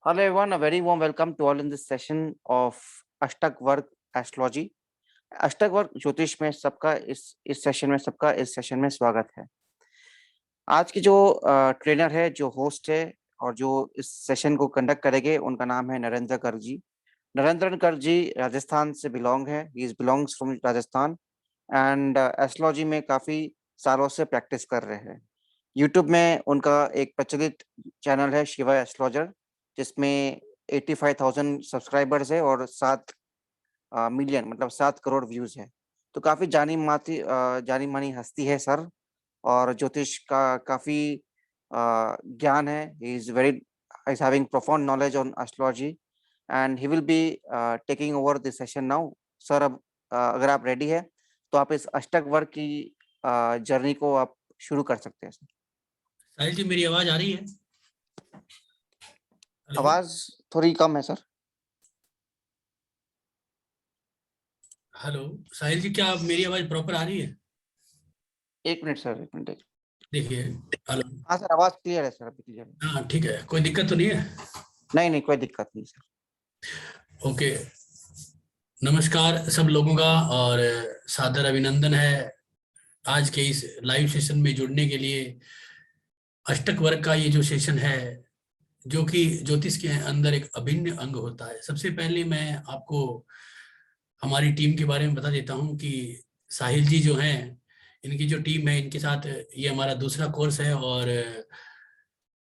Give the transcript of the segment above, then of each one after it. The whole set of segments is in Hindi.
Hello everyone, a very warm welcome to all in this session of अष्टक वर्ग एस्ट्रोलॉजी। अष्टक वर्ग ज्योतिष में सबका इस सेशन में स्वागत है। आज की जो ट्रेनर है, जो होस्ट है और जो इस सेशन को कंडक्ट करेंगे, उनका नाम है नरेंद्र गर्ग जी। नरेंद्र गर्ग जी राजस्थान से बिलोंग है। He is belongs from Rajasthan and astrology में काफी सालों से प्रैक्टिस कर रहे हैं। यूट्यूब में उनका एक प्रचलित चैनल है शिवा एस्ट्रोलॉजर, जिसमें 85,000 सब्सक्राइबर्स है और 7 मिलियन मतलब 7 करोड़ व्यूज है। तो काफी जानी मानी हस्ती है सर, और ज्योतिष का काफी ज्ञान है। He is having profound knowledge on astrology and he will be taking over this session now. Sir, अब अगर आप रेडी है तो आप इस अष्टक वर्ग की जर्नी को आप शुरू कर सकते हैं सर। साहिल जी, मेरी आवाज आ रही है? आवाज थोड़ी कम है सर। हेलो साहिल जी, क्या मेरी आवाज प्रॉपर आ रही है? एक मिनट सर, एक मिनट। देखिए। हेलो। हाँ सर, आवाज क्लियर है सर, अभी क्लियर है। हाँ ठीक है, कोई दिक्कत तो नहीं है? नहीं नहीं, कोई दिक्कत नहीं सर। ओके। नमस्कार सब लोगों का और सादर अभिनंदन है आज के इस लाइव सेशन में जुड़ने के लिए। अष्टक वर्ग का ये जो सेशन है, जो कि ज्योतिष के अंदर एक अभिन्न अंग होता है। सबसे पहले मैं आपको हमारी टीम के बारे में बता देता हूँ कि साहिल जी जो हैं, इनकी जो टीम है, इनके साथ ये हमारा दूसरा कोर्स है और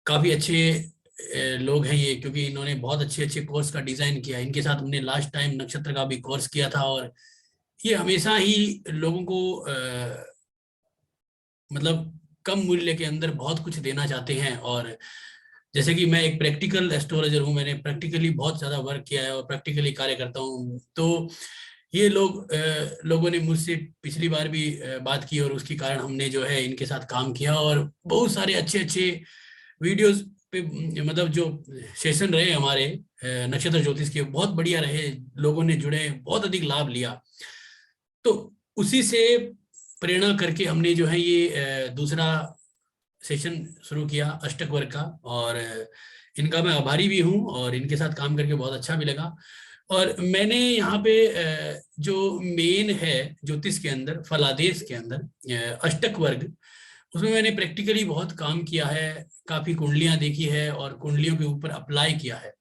काफ़ी अच्छे लोग हैं ये, क्योंकि इन्होंने बहुत अच्छे अच्छे कोर्स का डिज़ाइन किया। इनके साथ हमने लास्ट टाइम नक्षत्र का भी कोर्स किया था और ये हमेशा ही लोगों को मतलब कम मूल्य के अंदर बहुत कुछ देना चाहते हैं। और जैसे कि मैं एक प्रैक्टिकल एस्ट्रोलॉजर हूँ, मैंने प्रैक्टिकली बहुत ज़्यादा वर्क किया है और प्रैक्टिकली कार्य करता हूँ। तो ये लोगों ने मुझसे पिछली बार भी बात की और उसके कारण हमने जो है इनके साथ काम किया और बहुत सारे अच्छे अच्छे वीडियोस पे मतलब जो सेशन रहे हमारे नक्षत्र ज्योतिष के, बहुत बढ़िया रहे। लोगों ने जुड़े, बहुत अधिक लाभ लिया। तो उसी से प्रेरणा करके हमने जो है ये दूसरा सेशन शुरू किया अष्टक वर्ग का। और इनका मैं आभारी भी हूँ और इनके साथ काम करके बहुत अच्छा भी लगा। और मैंने यहाँ पे जो मेन है ज्योतिष के अंदर, फलादेश के अंदर अष्टक वर्ग, उसमें मैंने प्रैक्टिकली बहुत काम किया है, काफी कुंडलियां देखी है और कुंडलियों के ऊपर अप्लाई किया है।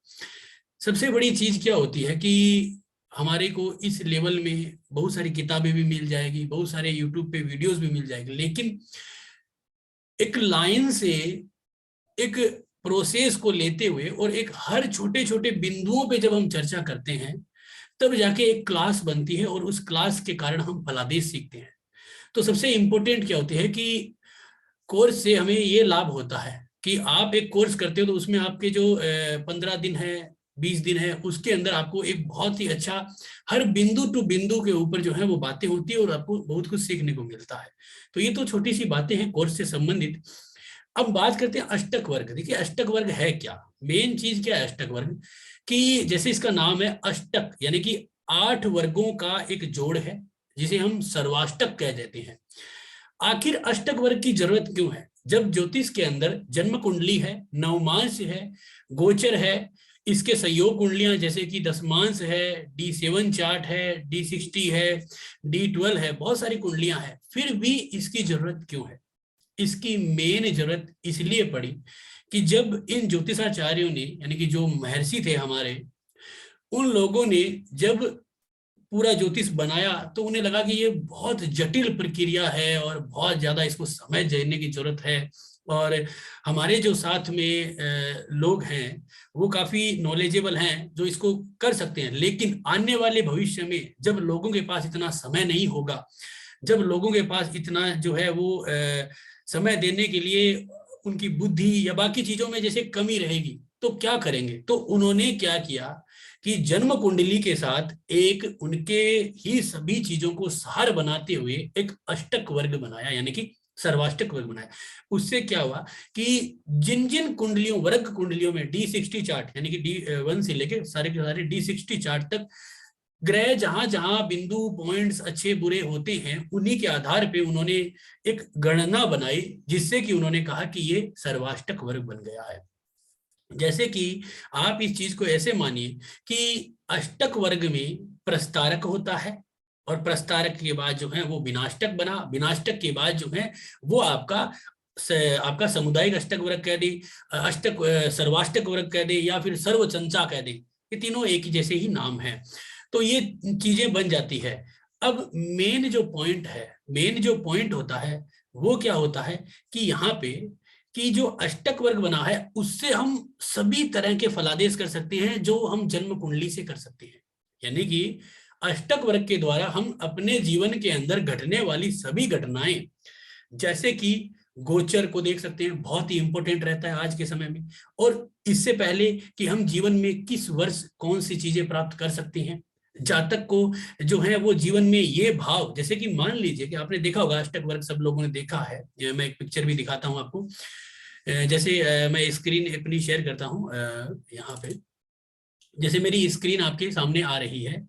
सबसे बड़ी चीज क्या होती है कि हमारे को इस लेवल में बहुत सारी किताबें भी मिल जाएगी, बहुत सारे यूट्यूब पे वीडियोस भी मिल जाएंगे, लेकिन एक लाइन से एक प्रोसेस को लेते हुए और एक हर छोटे छोटे बिंदुओं पे जब हम चर्चा करते हैं, तब जाके एक क्लास बनती है और उस क्लास के कारण हम फलादेश सीखते हैं। तो सबसे इंपॉर्टेंट क्या होती है कि कोर्स से हमें ये लाभ होता है कि आप एक कोर्स करते हो तो उसमें आपके जो 15 दिन है, 20 दिन है, उसके अंदर आपको एक बहुत ही अच्छा हर बिंदु टू बिंदु के ऊपर जो है वो बातें होती है और आपको बहुत कुछ सीखने को मिलता है। तो ये तो छोटी सी बातें हैं कोर्स से संबंधित। अब बात करते हैं अष्टक वर्ग। देखिए, अष्टक वर्ग है क्या, मेन चीज क्या है अष्टक वर्ग कि जैसे इसका नाम है अष्टक, यानी कि 8 वर्गों का एक जोड़ है, जिसे हम सर्वाष्टक कह देते हैं। आखिर अष्टक वर्ग की जरूरत क्यों है? जब ज्योतिष के अंदर जन्म कुंडली है, नवमांश है, गोचर है, इसके सहयोग कुंडलियां जैसे कि दशमांश है, D7 चार्ट है, D60 है, D12 है, बहुत सारी कुंडलियां हैं, फिर भी इसकी जरूरत क्यों है? इसकी मेन जरूरत इसलिए पड़ी कि जब इन ज्योतिषाचार्यों ने, यानी कि जो महर्षि थे हमारे, उन लोगों ने जब पूरा ज्योतिष बनाया तो उन्हें लगा कि ये बहुत जटिल प्रक्रिया है और बहुत ज्यादा इसको समय देने की जरूरत है। और हमारे जो साथ में लोग हैं वो काफी नॉलेजेबल हैं जो इसको कर सकते हैं, लेकिन आने वाले भविष्य में जब लोगों के पास इतना समय नहीं होगा, जब लोगों के पास इतना जो है वो समय देने के लिए उनकी बुद्धि या बाकी चीजों में जैसे कमी रहेगी, तो क्या करेंगे? तो उन्होंने क्या किया कि जन्म कुंडली के साथ एक उनके ही सभी चीजों को सार बनाते हुए एक अष्टक वर्ग बनाया, यानी कि सर्वाष्टक वर्ग बनाया। उससे क्या हुआ कि जिन जिन कुंडलियों, वर्ग कुंडलियों में D60 चार्ट, यानी कि D1 से लेके सारे के सारे D60 चार्ट तक ग्रह जहां जहां बिंदु पॉइंट्स अच्छे बुरे होते हैं, उन्हीं के आधार पे उन्होंने एक गणना बनाई, जिससे कि उन्होंने कहा कि ये सर्वाष्टक वर्ग बन गया है। जैसे कि आप इस चीज को ऐसे मानिए कि अष्टक वर्ग में प्रस्तारक होता है, और प्रस्तारक के बाद जो है वो विनाष्टक बना, विनाष्टक के बाद जो है वो आपका सामुदायिक अष्टक वर्ग कह दे, सर्वाष्टक वर्ग कह दे, या फिर सर्वचंचा कह दे, ये तीनों एक ही जैसे ही नाम है। तो ये चीजें बन जाती है। अब मेन जो पॉइंट होता है वो क्या होता है कि यहाँ पे कि जो अष्टक वर्ग बना है उससे हम सभी तरह के फलादेश कर सकते हैं जो हम जन्म कुंडली से कर सकते हैं। यानी कि अष्टक वर्ग के द्वारा हम अपने जीवन के अंदर घटने वाली सभी घटनाएं, जैसे कि गोचर को देख सकते हैं, बहुत ही इंपॉर्टेंट रहता है आज के समय में, और इससे पहले कि हम जीवन में किस वर्ष कौन सी चीजें प्राप्त कर सकते हैं, जातक को जो है वो जीवन में ये भाव, जैसे कि मान लीजिए कि आपने देखा होगा अष्टक वर्ग सब लोगों ने देखा है, मैं एक पिक्चर भी दिखाता हूं आपको। जैसे मैं स्क्रीन अपनी शेयर करता हूं यहाँ पे, जैसे मेरी स्क्रीन आपके सामने आ रही है,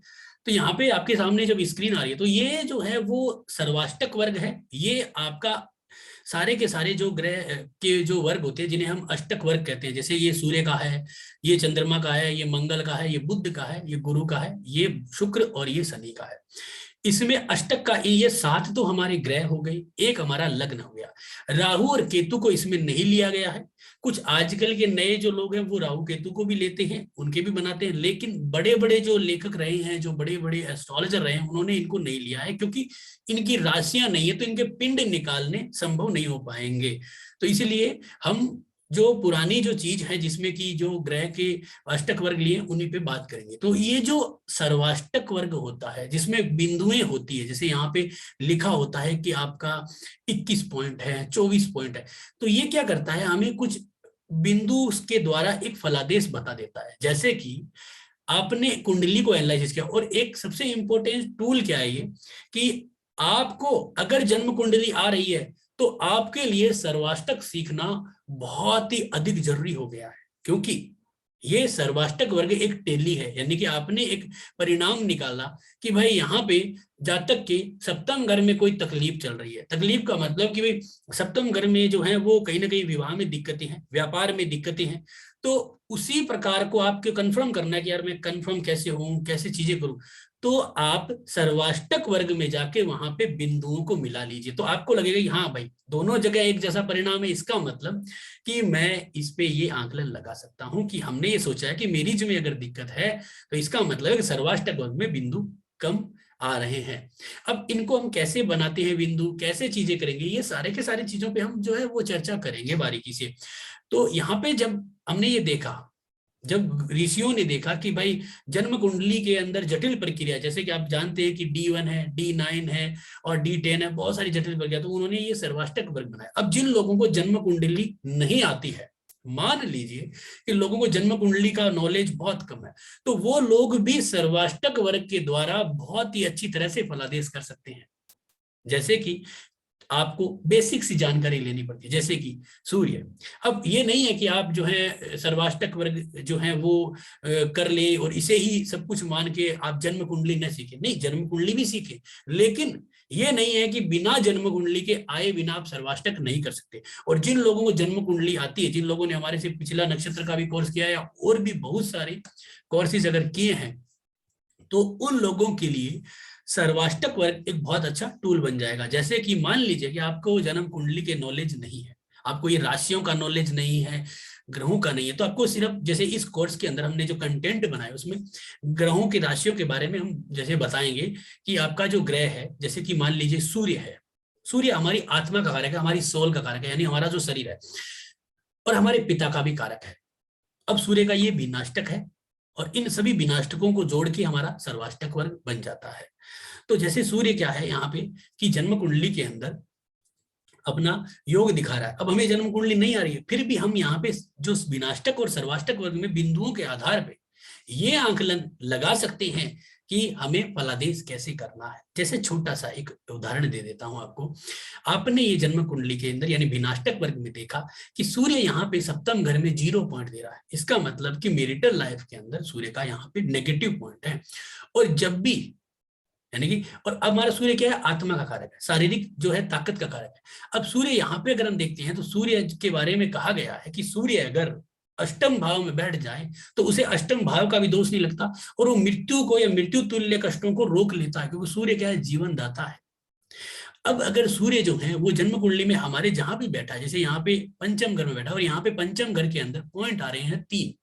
तो यहाँ पे आपके सामने जब स्क्रीन आ रही है तो ये जो है वो सर्वाष्टक वर्ग है। ये आपका सारे के सारे जो ग्रह के जो वर्ग होते हैं जिन्हें हम अष्टक वर्ग कहते हैं, जैसे ये सूर्य का है, ये चंद्रमा का है, ये मंगल का है, ये बुध का है, ये गुरु का है, ये शुक्र और ये शनि का है। इसमें अष्टक का ये 7 तो हमारे ग्रह हो गए, एक हमारा लग्न हो गया। राहु और केतु को इसमें नहीं लिया गया है। कुछ आजकल के नए जो लोग हैं वो राहु केतु को भी लेते हैं, उनके भी बनाते हैं, लेकिन बड़े बड़े जो लेखक रहे हैं, जो बड़े बड़े एस्ट्रोलॉजर रहे हैं, उन्होंने इनको नहीं लिया है, क्योंकि इनकी राशियां नहीं है तो इनके पिंड निकालने संभव नहीं हो पाएंगे। तो इसलिए हम जो पुरानी जो चीज है जिसमें कि जो ग्रह के अष्टक वर्ग लिए उन्हीं पे बात करेंगे। तो ये जो सर्वाष्टक वर्ग होता है जिसमें बिंदुएं होती है, जैसे यहाँ पे लिखा होता है कि आपका 21 पॉइंट है, 24 पॉइंट है, तो ये क्या करता है, हमें कुछ बिंदु के द्वारा एक फलादेश बता देता है। जैसे कि आपने कुंडली को एनालाइज किया, और एक सबसे इंपॉर्टेंट टूल क्या है ये कि आपको अगर जन्म कुंडली आ रही है तो आपके लिए सर्वाष्टक सीखना बहुत ही अधिक जरूरी हो गया है, क्योंकि ये सर्वाष्टक वर्ग एक टेली है। यानी कि आपने एक परिणाम निकाला कि भाई यहाँ पे जातक के सप्तम घर में कोई तकलीफ चल रही है। तकलीफ का मतलब कि भाई सप्तम घर में जो है वो कहीं ना कहीं विवाह में दिक्कतें हैं, व्यापार में दिक्कतें हैं। तो उसी प्रकार को आपको कंफर्म करना है कि यार मैं कंफर्म कैसे हूं, कैसे चीजें करूं, तो आप सर्वाष्टक वर्ग में जाके वहां पे बिंदुओं को मिला लीजिए, तो आपको लगेगा कि हाँ भाई दोनों जगह एक जैसा परिणाम है। इसका मतलब कि मैं इस पे ये आंकलन लगा सकता हूं कि हमने ये सोचा है कि मेरी में अगर दिक्कत है तो इसका मतलब है कि सर्वाष्टक वर्ग में बिंदु कम आ रहे हैं। अब इनको हम कैसे बनाते हैं बिंदु, कैसे चीजें करेंगे, ये सारे के सारी चीजों पे हम जो है वो चर्चा करेंगे बारीकी से। तो यहाँ पे जब हमने ये देखा, जब ऋषियों ने देखा कि भाई जन्म कुंडली के अंदर जटिल प्रक्रिया, जैसे कि आप जानते हैं कि D1 है, D9 है और D10 है, बहुत सारी जटिल प्रक्रिया, तो उन्होंने ये सर्वाष्टक वर्ग बनाया। अब जिन लोगों को जन्म कुंडली नहीं आती है, मान लीजिए कि लोगों को जन्म कुंडली का नॉलेज बहुत कम है, तो वो लोग भी सर्वाष्टक वर्ग के द्वारा बहुत ही अच्छी तरह से फलादेश कर सकते हैं। जैसे कि आपको बेसिक सी जानकारी लेनी पड़ती है, जैसे कि सूर्य। अब ये नहीं है कि आप जो है सर्वाष्टक वर्ग जो है वो कर ले और इसे ही सब कुछ मान के आप जन्म कुंडली न सीखे, नहीं, जन्म कुंडली भी सीखे, लेकिन ये नहीं है कि बिना जन्म कुंडली के आए बिना आप सर्वाष्टक नहीं कर सकते। और जिन लोगों को जन्म कुंडली आती है, जिन लोगों ने हमारे से पिछला नक्षत्र का भी कोर्स किया है और भी बहुत सारे कोर्सेज अगर किए हैं, तो उन लोगों के लिए सर्वाष्टक वर्ग एक बहुत अच्छा टूल बन जाएगा। जैसे कि मान लीजिए कि आपको जन्म कुंडली के नॉलेज नहीं है, आपको ये राशियों का नॉलेज नहीं है, ग्रहों का नहीं है, तो आपको सिर्फ जैसे इस कोर्स के अंदर हमने जो कंटेंट बनाया उसमें ग्रहों की राशियों के बारे में हम जैसे बताएंगे कि आपका जो ग्रह है, जैसे कि मान लीजिए सूर्य है, सूर्य हमारी आत्मा का कारक है, हमारी सोल का कारक है, यानी हमारा जो शरीर है, और हमारे पिता का भी कारक है। अब सूर्य का ये विनाष्टक है, और इन सभी विनाष्टकों को जोड़ के हमारा सर्वाष्टक वर्ग बन जाता है। तो जैसे सूर्य क्या है यहाँ पे कि जन्म कुंडली के अंदर अपना योग दिखा रहा है। अब हमें जन्म कुंडली नहीं आ रही है, फिर भी हम यहाँ पे जो विनाष्टक और सर्वाष्टक वर्ग में बिंदुओं के आधार पे ये आंकलन लगा सकते हैं कि हमें फलादेश कैसे करना है। जैसे छोटा सा एक उदाहरण दे देता हूं आपको। आपने ये जन्म कुंडली के अंदर यानी विनाष्टक वर्ग में देखा कि सूर्य यहाँ पे सप्तम घर में 0 पॉइंट दे रहा है, इसका मतलब कि मैरिटल लाइफ के अंदर सूर्य का यहाँ पे नेगेटिव पॉइंट है। और जब भी यानी कि, और अब हमारा सूर्य क्या है, आत्मा का कारक है, शारीरिक जो है ताकत का कारक है। अब सूर्य यहाँ पे अगर हम देखते हैं तो सूर्य के बारे में कहा गया है कि सूर्य अगर अष्टम भाव में बैठ जाए तो उसे अष्टम भाव का भी दोष नहीं लगता, और वो मृत्यु को या मृत्यु तुल्य कष्टों को रोक लेता है, क्योंकि सूर्य क्या है, जीवन दाता है। अब अगर सूर्य जो है वो जन्म कुंडली में हमारे जहां भी बैठा है, जैसे यहाँ पे पंचम घर में बैठा, और यहाँ पे पंचम घर के अंदर पॉइंट आ रहे हैं 3,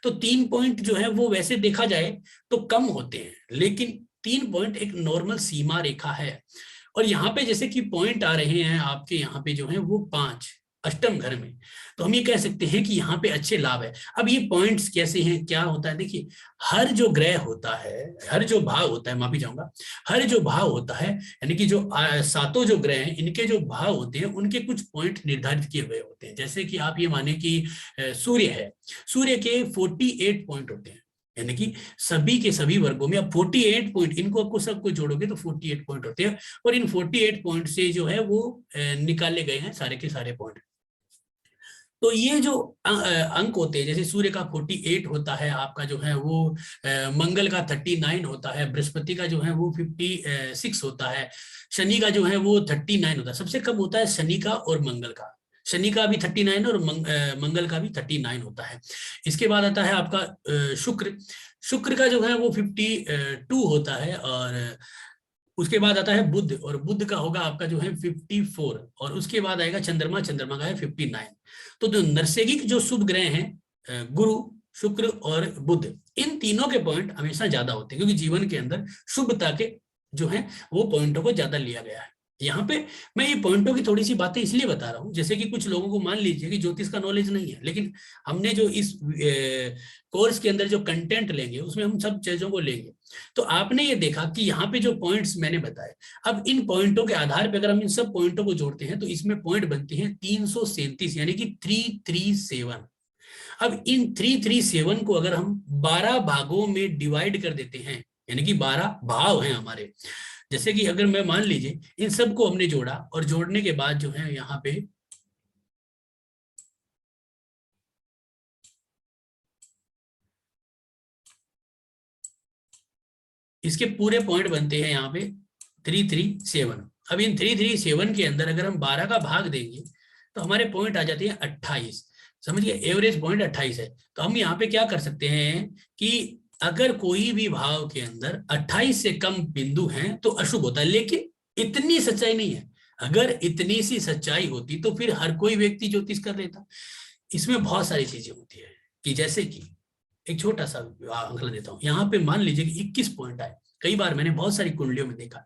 तो 3 पॉइंट जो है वो वैसे देखा जाए तो कम होते हैं, लेकिन 3 पॉइंट एक नॉर्मल सीमा रेखा है। और यहाँ पे जैसे कि पॉइंट आ रहे हैं आपके यहाँ पे जो है वो 5 अष्टम घर में, तो हम ये कह सकते हैं कि यहाँ पे अच्छे लाभ है। अब ये पॉइंट्स कैसे हैं, क्या होता है, देखिए हर जो ग्रह होता है, हर जो भाव होता है, माफी चाहूंगा, हर जो भाव होता है, यानी कि जो 7 जो ग्रह हैं इनके जो भाव होते हैं उनके कुछ पॉइंट निर्धारित किए हुए होते हैं। जैसे कि आप ये माने कि सूर्य है, सूर्य के 48 पॉइंट होते हैं, यानी कि सभी के सभी वर्गों में अब 48 पॉइंट, इनको आपको सबको जोड़ोगे तो 48 पॉइंट होते हैं, और इन 48 पॉइंट से जो है वो निकाले गए हैं सारे के सारे पॉइंट। तो ये जो अंक होते हैं, जैसे सूर्य का 48 होता है, आपका जो है वो मंगल का 39 होता है, बृहस्पति का जो है वो 56 होता है, शनि का जो है वो 39 होता है। सबसे कम होता है शनि का और मंगल का, शनि का भी 39 और मंगल का भी 39 होता है। इसके बाद आता है आपका शुक्र, शुक्र का जो है वो 52 होता है, और उसके बाद आता है बुध, और बुध का होगा आपका जो है 54, और उसके बाद आएगा चंद्रमा, चंद्रमा का है 59। तो जो नरसेगिक जो शुभ ग्रह हैं गुरु, शुक्र और बुध, इन तीनों के पॉइंट हमेशा ज्यादा होते हैं, क्योंकि जीवन के अंदर शुभता के जो है वो पॉइंटों को ज्यादा लिया गया है। यहाँ पे मैं ये पॉइंटों की थोड़ी सी बातें इसलिए बता रहा हूँ, जैसे कि कुछ लोगों को मान लीजिए कि ज्योतिष का नॉलेज नहीं है, लेकिन हमने जो इस कोर्स के अंदर जो कंटेंट लेंगे उसमें हम सब चीजों को लेंगे। तो आपने ये देखा कि यहाँ पे जो पॉइंट्स मैंने बताए, अब इन पॉइंटों के आधार पर अगर हम इन सब पॉइंटों को जोड़ते हैं तो इसमें पॉइंट बनते हैं 337, यानी कि 337। अब इन 337 को अगर हम 12 भागों में डिवाइड कर देते हैं, यानी कि 12 भाव हैं हमारे, जैसे कि अगर मैं मान लीजिए इन सबको हमने जोड़ा, और जोड़ने के बाद जो है यहाँ पे इसके पूरे पॉइंट बनते हैं यहाँ पे 337। अब इन 337 के अंदर अगर हम 12 का भाग देंगे तो हमारे पॉइंट आ जाते हैं 28, समझिए एवरेज पॉइंट 28 है। तो हम यहाँ पे क्या कर सकते हैं कि अगर कोई भी भाव के अंदर 28 से कम बिंदु हैं तो अशुभ होता है, लेकिन इतनी सच्चाई नहीं है। अगर इतनी सी सच्चाई होती तो फिर हर कोई व्यक्ति ज्योतिष कर लेता। इसमें बहुत सारी चीजें होती है, कि जैसे कि एक छोटा सा आंकलन देता हूं, यहाँ पे मान लीजिए कि 21 पॉइंट आए। कई बार मैंने बहुत सारी कुंडलियों में देखा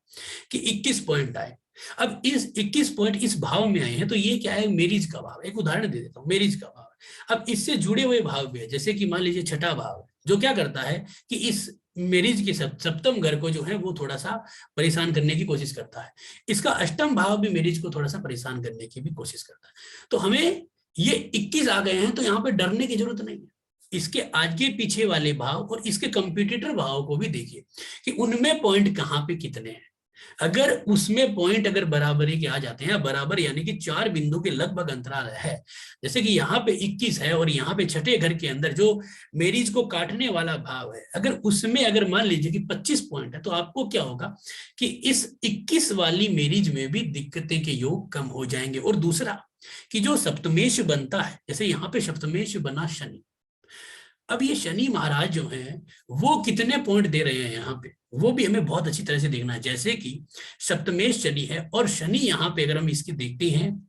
कि 21 पॉइंट आए। अब इस 21 पॉइंट इस भाव में आए हैं, तो ये क्या है, मेरिज का भाव। एक उदाहरण दे देता हूँ, मेरिज का भाव। अब इससे जुड़े हुए भाव भी है, जैसे कि मान लीजिए छठा भाव, जो क्या करता है कि इस मेरिज के सप्तम घर को जो है वो थोड़ा सा परेशान करने की कोशिश करता है। इसका अष्टम भाव भी मेरिज को थोड़ा सा परेशान करने की भी कोशिश करता है। तो हमें ये 21 आ गए हैं तो यहाँ पे डरने की जरूरत नहीं है। इसके आगे पीछे वाले भाव और इसके कंपटीटर भाव को भी देखिए कि उनमें पॉइंट कहाँ पे कितने हैं। अगर उसमें पॉइंट अगर बराबरी के आ जाते हैं, बराबर यानी कि 4 बिंदु के लगभग अंतराल है, जैसे कि यहाँ पे 21 है और यहाँ पे छठे घर के अंदर जो मेरिज को काटने वाला भाव है, अगर उसमें अगर मान लीजिए कि 25 पॉइंट है, तो आपको क्या होगा कि इस 21 वाली मेरिज में भी दिक्कतें के योग कम हो जाएंगे। और दूसरा कि जो सप्तमेश बनता है, जैसे यहाँ पे सप्तमेश बना शनि, अब ये शनि महाराज जो हैं वो कितने पॉइंट दे रहे हैं यहाँ पे, वो भी हमें बहुत अच्छी तरह से देखना है। जैसे कि सप्तमेश शनि है, और शनि यहाँ पे अगर हम इसके देखते हैं,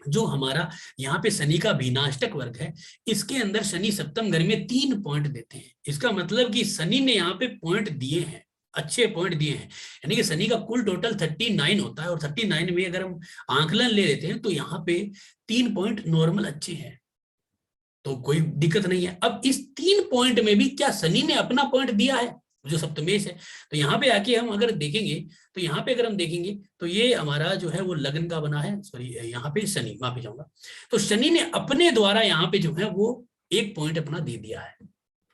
जो हमारा यहाँ पे शनि का विनाष्टक वर्ग है, इसके अंदर शनि सप्तम घर में 3 पॉइंट देते हैं। इसका मतलब कि शनि ने यहाँ पे पॉइंट दिए हैं, अच्छे पॉइंट दिए हैं, यानी कि शनि का कुल टोटल 39 होता है, और 39 में अगर हम आंकलन ले लेते हैं तो यहाँ पे 3 पॉइंट नॉर्मल अच्छे हैं, तो कोई दिक्कत नहीं है। अब इस 3 पॉइंट में भी क्या शनि ने अपना पॉइंट दिया है, जो सप्तमेश है। तो यहाँ पे आके हम अगर देखेंगे, तो यहाँ पे अगर हम देखेंगे तो ये हमारा जो है वो लग्न का बना है, सॉरी यहाँ पे शनि, माफी चाहूंगा, तो शनि ने अपने द्वारा यहाँ पे जो है वो 1 पॉइंट अपना दे दिया है।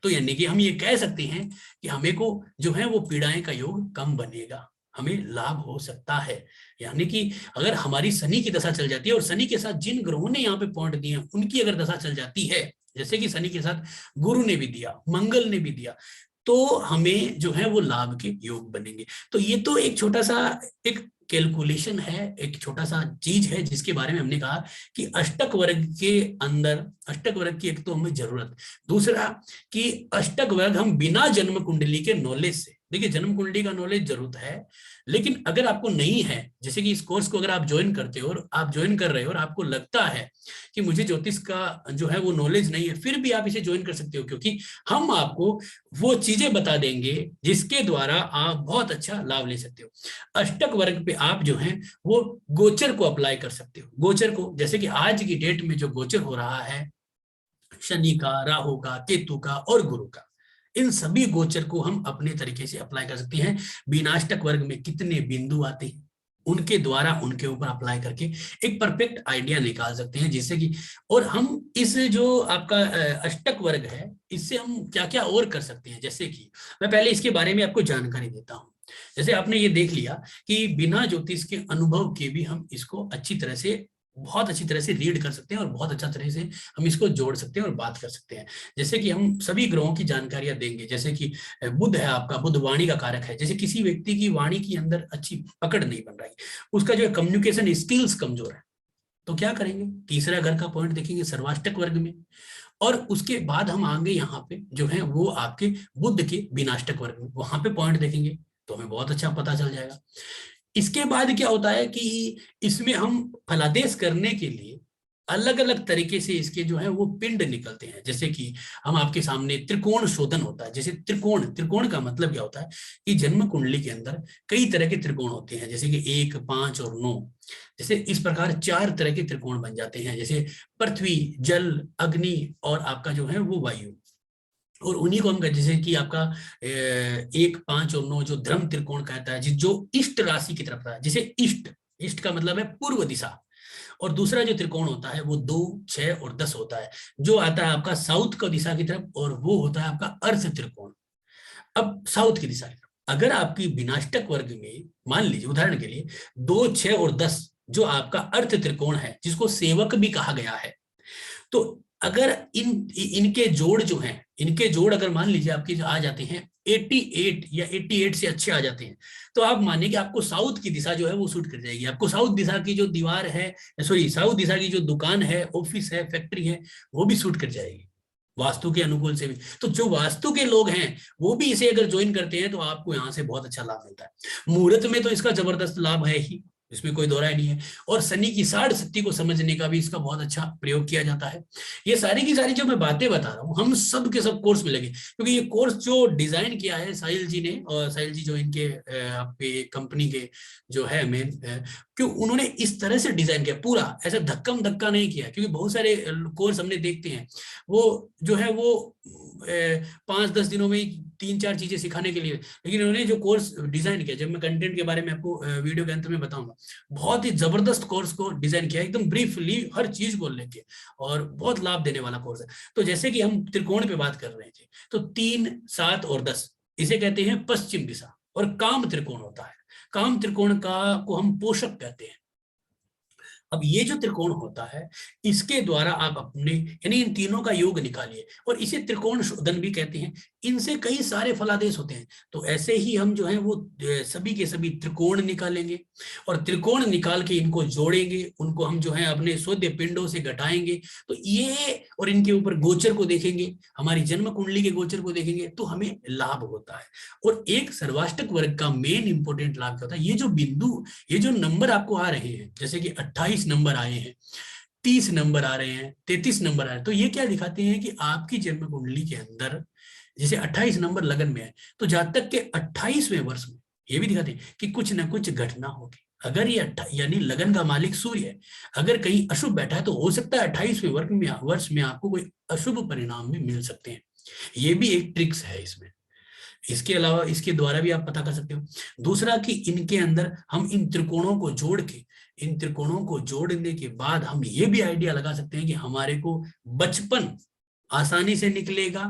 तो यानी कि हम ये कह सकते हैं कि हमें को जो है वो पीड़ाएं का योग कम बनेगा, हमें लाभ हो सकता है। यानी कि अगर हमारी शनि की दशा चल जाती है, और शनि के साथ जिन ग्रहों ने यहाँ पे पॉइंट दिए हैं उनकी अगर दशा चल जाती है, जैसे कि शनि के साथ गुरु ने भी दिया, मंगल ने भी दिया, तो हमें जो है वो लाभ के योग बनेंगे। तो ये तो एक छोटा सा एक कैलकुलेशन है, एक छोटा सा चीज है जिसके बारे में हमने कहा कि अष्टक वर्ग के अंदर, अष्टक वर्ग की एक तो हमें जरूरत, दूसरा कि अष्टक वर्ग हम बिना जन्म कुंडली के नॉलेज से, देखिए जन्म कुंडली का नॉलेज जरूरत है, लेकिन अगर आपको नहीं है, जैसे कि इस कोर्स को अगर आप ज्वाइन करते हो और आप ज्वाइन कर रहे हो और आपको लगता है कि मुझे ज्योतिष का जो है वो नॉलेज नहीं है, फिर भी आप इसे ज्वाइन कर सकते हो, क्योंकि हम आपको वो चीजें बता देंगे जिसके द्वारा आप बहुत अच्छा लाभ ले सकते हो। अष्टक वर्ग पे आप जो है वो गोचर को अप्लाई कर सकते हो, गोचर को, जैसे कि आज की डेट में जो गोचर हो रहा है शनि का, राहु का, केतु का और गुरु का, इन सभी गोचर को हम अपने तरीके से अप्लाई कर सकते हैं। बिनाष्टक वर्ग में कितने बिंदु आते हैं उनके द्वारा उनके ऊपर अप्लाई करके एक परफेक्ट आइडिया निकाल सकते हैं, जिससे कि, और हम इस जो आपका अष्टक वर्ग है इससे हम क्या क्या और कर सकते हैं, जैसे कि मैं पहले इसके बारे में आपको जानकारी देता हूं। जैसे आपने ये देख लिया कि बिना ज्योतिष के अनुभव के भी हम इसको अच्छी तरह से, बहुत अच्छी तरह से रीड कर सकते हैं और बहुत अच्छा तरह से हम इसको जोड़ सकते हैं और बात कर सकते हैं। जैसे कि हम सभी ग्रहों की जानकारियां देंगे, जैसे कि बुध है आपका, बुध वाणी का कारक है, जैसे किसी व्यक्ति की वाणी के अंदर अच्छी पकड़ नहीं बन रही, उसका जो है कम्युनिकेशन स्किल्स कमजोर है, तो क्या करेंगे, तीसरा घर का पॉइंट देखेंगे सर्वाष्टक वर्ग में, और उसके बाद हम आएंगे यहाँ पे जो है वो आपके बुध के विनाष्टक वर्ग में, वहां पे पॉइंट देखेंगे तो हमें बहुत अच्छा पता चल जाएगा। इसके बाद क्या होता है कि इसमें हम फलादेश करने के लिए अलग अलग तरीके से इसके जो है वो पिंड निकलते हैं, जैसे कि हम आपके सामने त्रिकोण शोधन होता है, जैसे त्रिकोण, त्रिकोण का मतलब क्या होता है कि जन्म कुंडली के अंदर कई तरह के त्रिकोण होते हैं, जैसे कि 1, 5 और 9, जैसे इस प्रकार 4 तरह के त्रिकोण बन जाते हैं, जैसे पृथ्वी, जल, अग्नि और आपका जो है वो वायु, और उन्हीं को हम जैसे कि आपका 1, 5 और 9 जो धर्म त्रिकोण कहता है, जो इष्ट राशि की तरफ है, जिसे इष्ट, इष्ट का मतलब है पूर्व दिशा, और दूसरा जो त्रिकोण होता है वो 2, 6 और 10 होता है, जो आता है आपका साउथ का दिशा की तरफ, और वो होता है आपका अर्थ त्रिकोण। अब साउथ की दिशा की तरफ अगर आपकी विनाष्टक वर्ग में मान लीजिए उदाहरण के लिए 2, 6 और 10 जो आपका अर्थ त्रिकोण है, जिसको सेवक भी कहा गया है, तो अगर इनके जोड़ जो हैं, इनके जोड़ अगर मान लीजिए आपके जो आ जाते हैं 88 या 88 से अच्छे आ जाते हैं, तो आप मानिए कि आपको साउथ की दिशा जो है वो सूट कर जाएगी, आपको साउथ दिशा की जो दीवार है, सॉरी साउथ दिशा की जो दुकान है, ऑफिस है, फैक्ट्री है, वो भी सूट कर जाएगी वास्तु के अनुकूल से भी। तो जो वास्तु के लोग हैं वो भी इसे अगर ज्वाइन करते हैं तो आपको यहाँ से बहुत अच्छा लाभ मिलता है। मुहूर्त में तो इसका जबरदस्त लाभ है ही, इसमें कोई दोहराई नहीं है, और शनि की साढ़ शक्ति को समझने का भी इसका बहुत अच्छा प्रयोग किया जाता है। ये सारी की सारी जो मैं बातें बता रहा हूँ हम सब के सब कोर्स में लगे, क्योंकि ये कोर्स जो डिजाइन किया है साहिल जी ने, और साहिल जी जो इनके आपके कंपनी के जो है मेन, क्यों उन्होंने इस तरह से डिजाइन किया, पूरा ऐसा धक्कम धक्का नहीं किया, क्योंकि बहुत सारे कोर्स हमने देखते हैं वो जो है वो 5-10 दिनों में 3-4 चीजें सिखाने के लिए, लेकिन उन्होंने जो कोर्स डिजाइन किया, जब मैं कंटेंट के बारे में आपको वीडियो के अंत में बताऊंगा, बहुत ही जबरदस्त कोर्स को डिजाइन किया, एकदम ब्रीफली हर चीज को लेके, और बहुत लाभ देने वाला कोर्स है। तो जैसे कि हम त्रिकोण पे बात कर रहे थे, तो 3, 7 और 10 इसे कहते हैं पश्चिम दिशा, और काम त्रिकोण होता है, काम त्रिकोण का को हम पोषक कहते हैं। अब ये जो त्रिकोण होता है इसके द्वारा आप अपने यानी इन तीनों का योग निकालिए, और इसे त्रिकोण शोधन भी कहते हैं, इनसे कई सारे फलादेश होते हैं। तो ऐसे ही हम जो है वो सभी के सभी त्रिकोण निकालेंगे, और त्रिकोण निकाल के इनको जोड़ेंगे, उनको हम जो है अपने शोध्य पिंडों से घटाएंगे, तो ये, और इनके ऊपर गोचर को देखेंगे, हमारी जन्म कुंडली के गोचर को देखेंगे, तो हमें लाभ होता है। और एक सर्वाष्टक वर्ग का मेन इंपोर्टेंट लाभ क्या होता है, ये जो बिंदु, ये जो नंबर आपको आ रहे हैं, जैसे कि 28 नंबर आए हैं, 30 नंबर आ रहे हैं, 33 नंबर आ रहे हैं, तो ये क्या दिखाते हैं कि आपकी जन्म कुंडली के अंदर जैसे 28 नंबर लगन में है, तो जहां तक के 28वें वर्ष में ये भी दिखाते हैं कि कुछ ना कुछ घटना होगी। अगर ये यानी लगन का मालिक सूर्य है, अगर कहीं अशुभ बैठा है तो हो सकता है 28वें वर्ष में आपको कोई अशुभ परिणाम भी मिल सकते हैं। ये भी एक ट्रिक्स है इसमें। इसके अलावा इसके द्वारा भी आप पता कर सकते हो। दूसरा कि इनके अंदर हम इन त्रिकोणों को जोड़ के, इन त्रिकोणों को जोड़ने के बाद हम ये भी आइडिया लगा सकते हैं कि हमारे को बचपन आसानी से निकलेगा,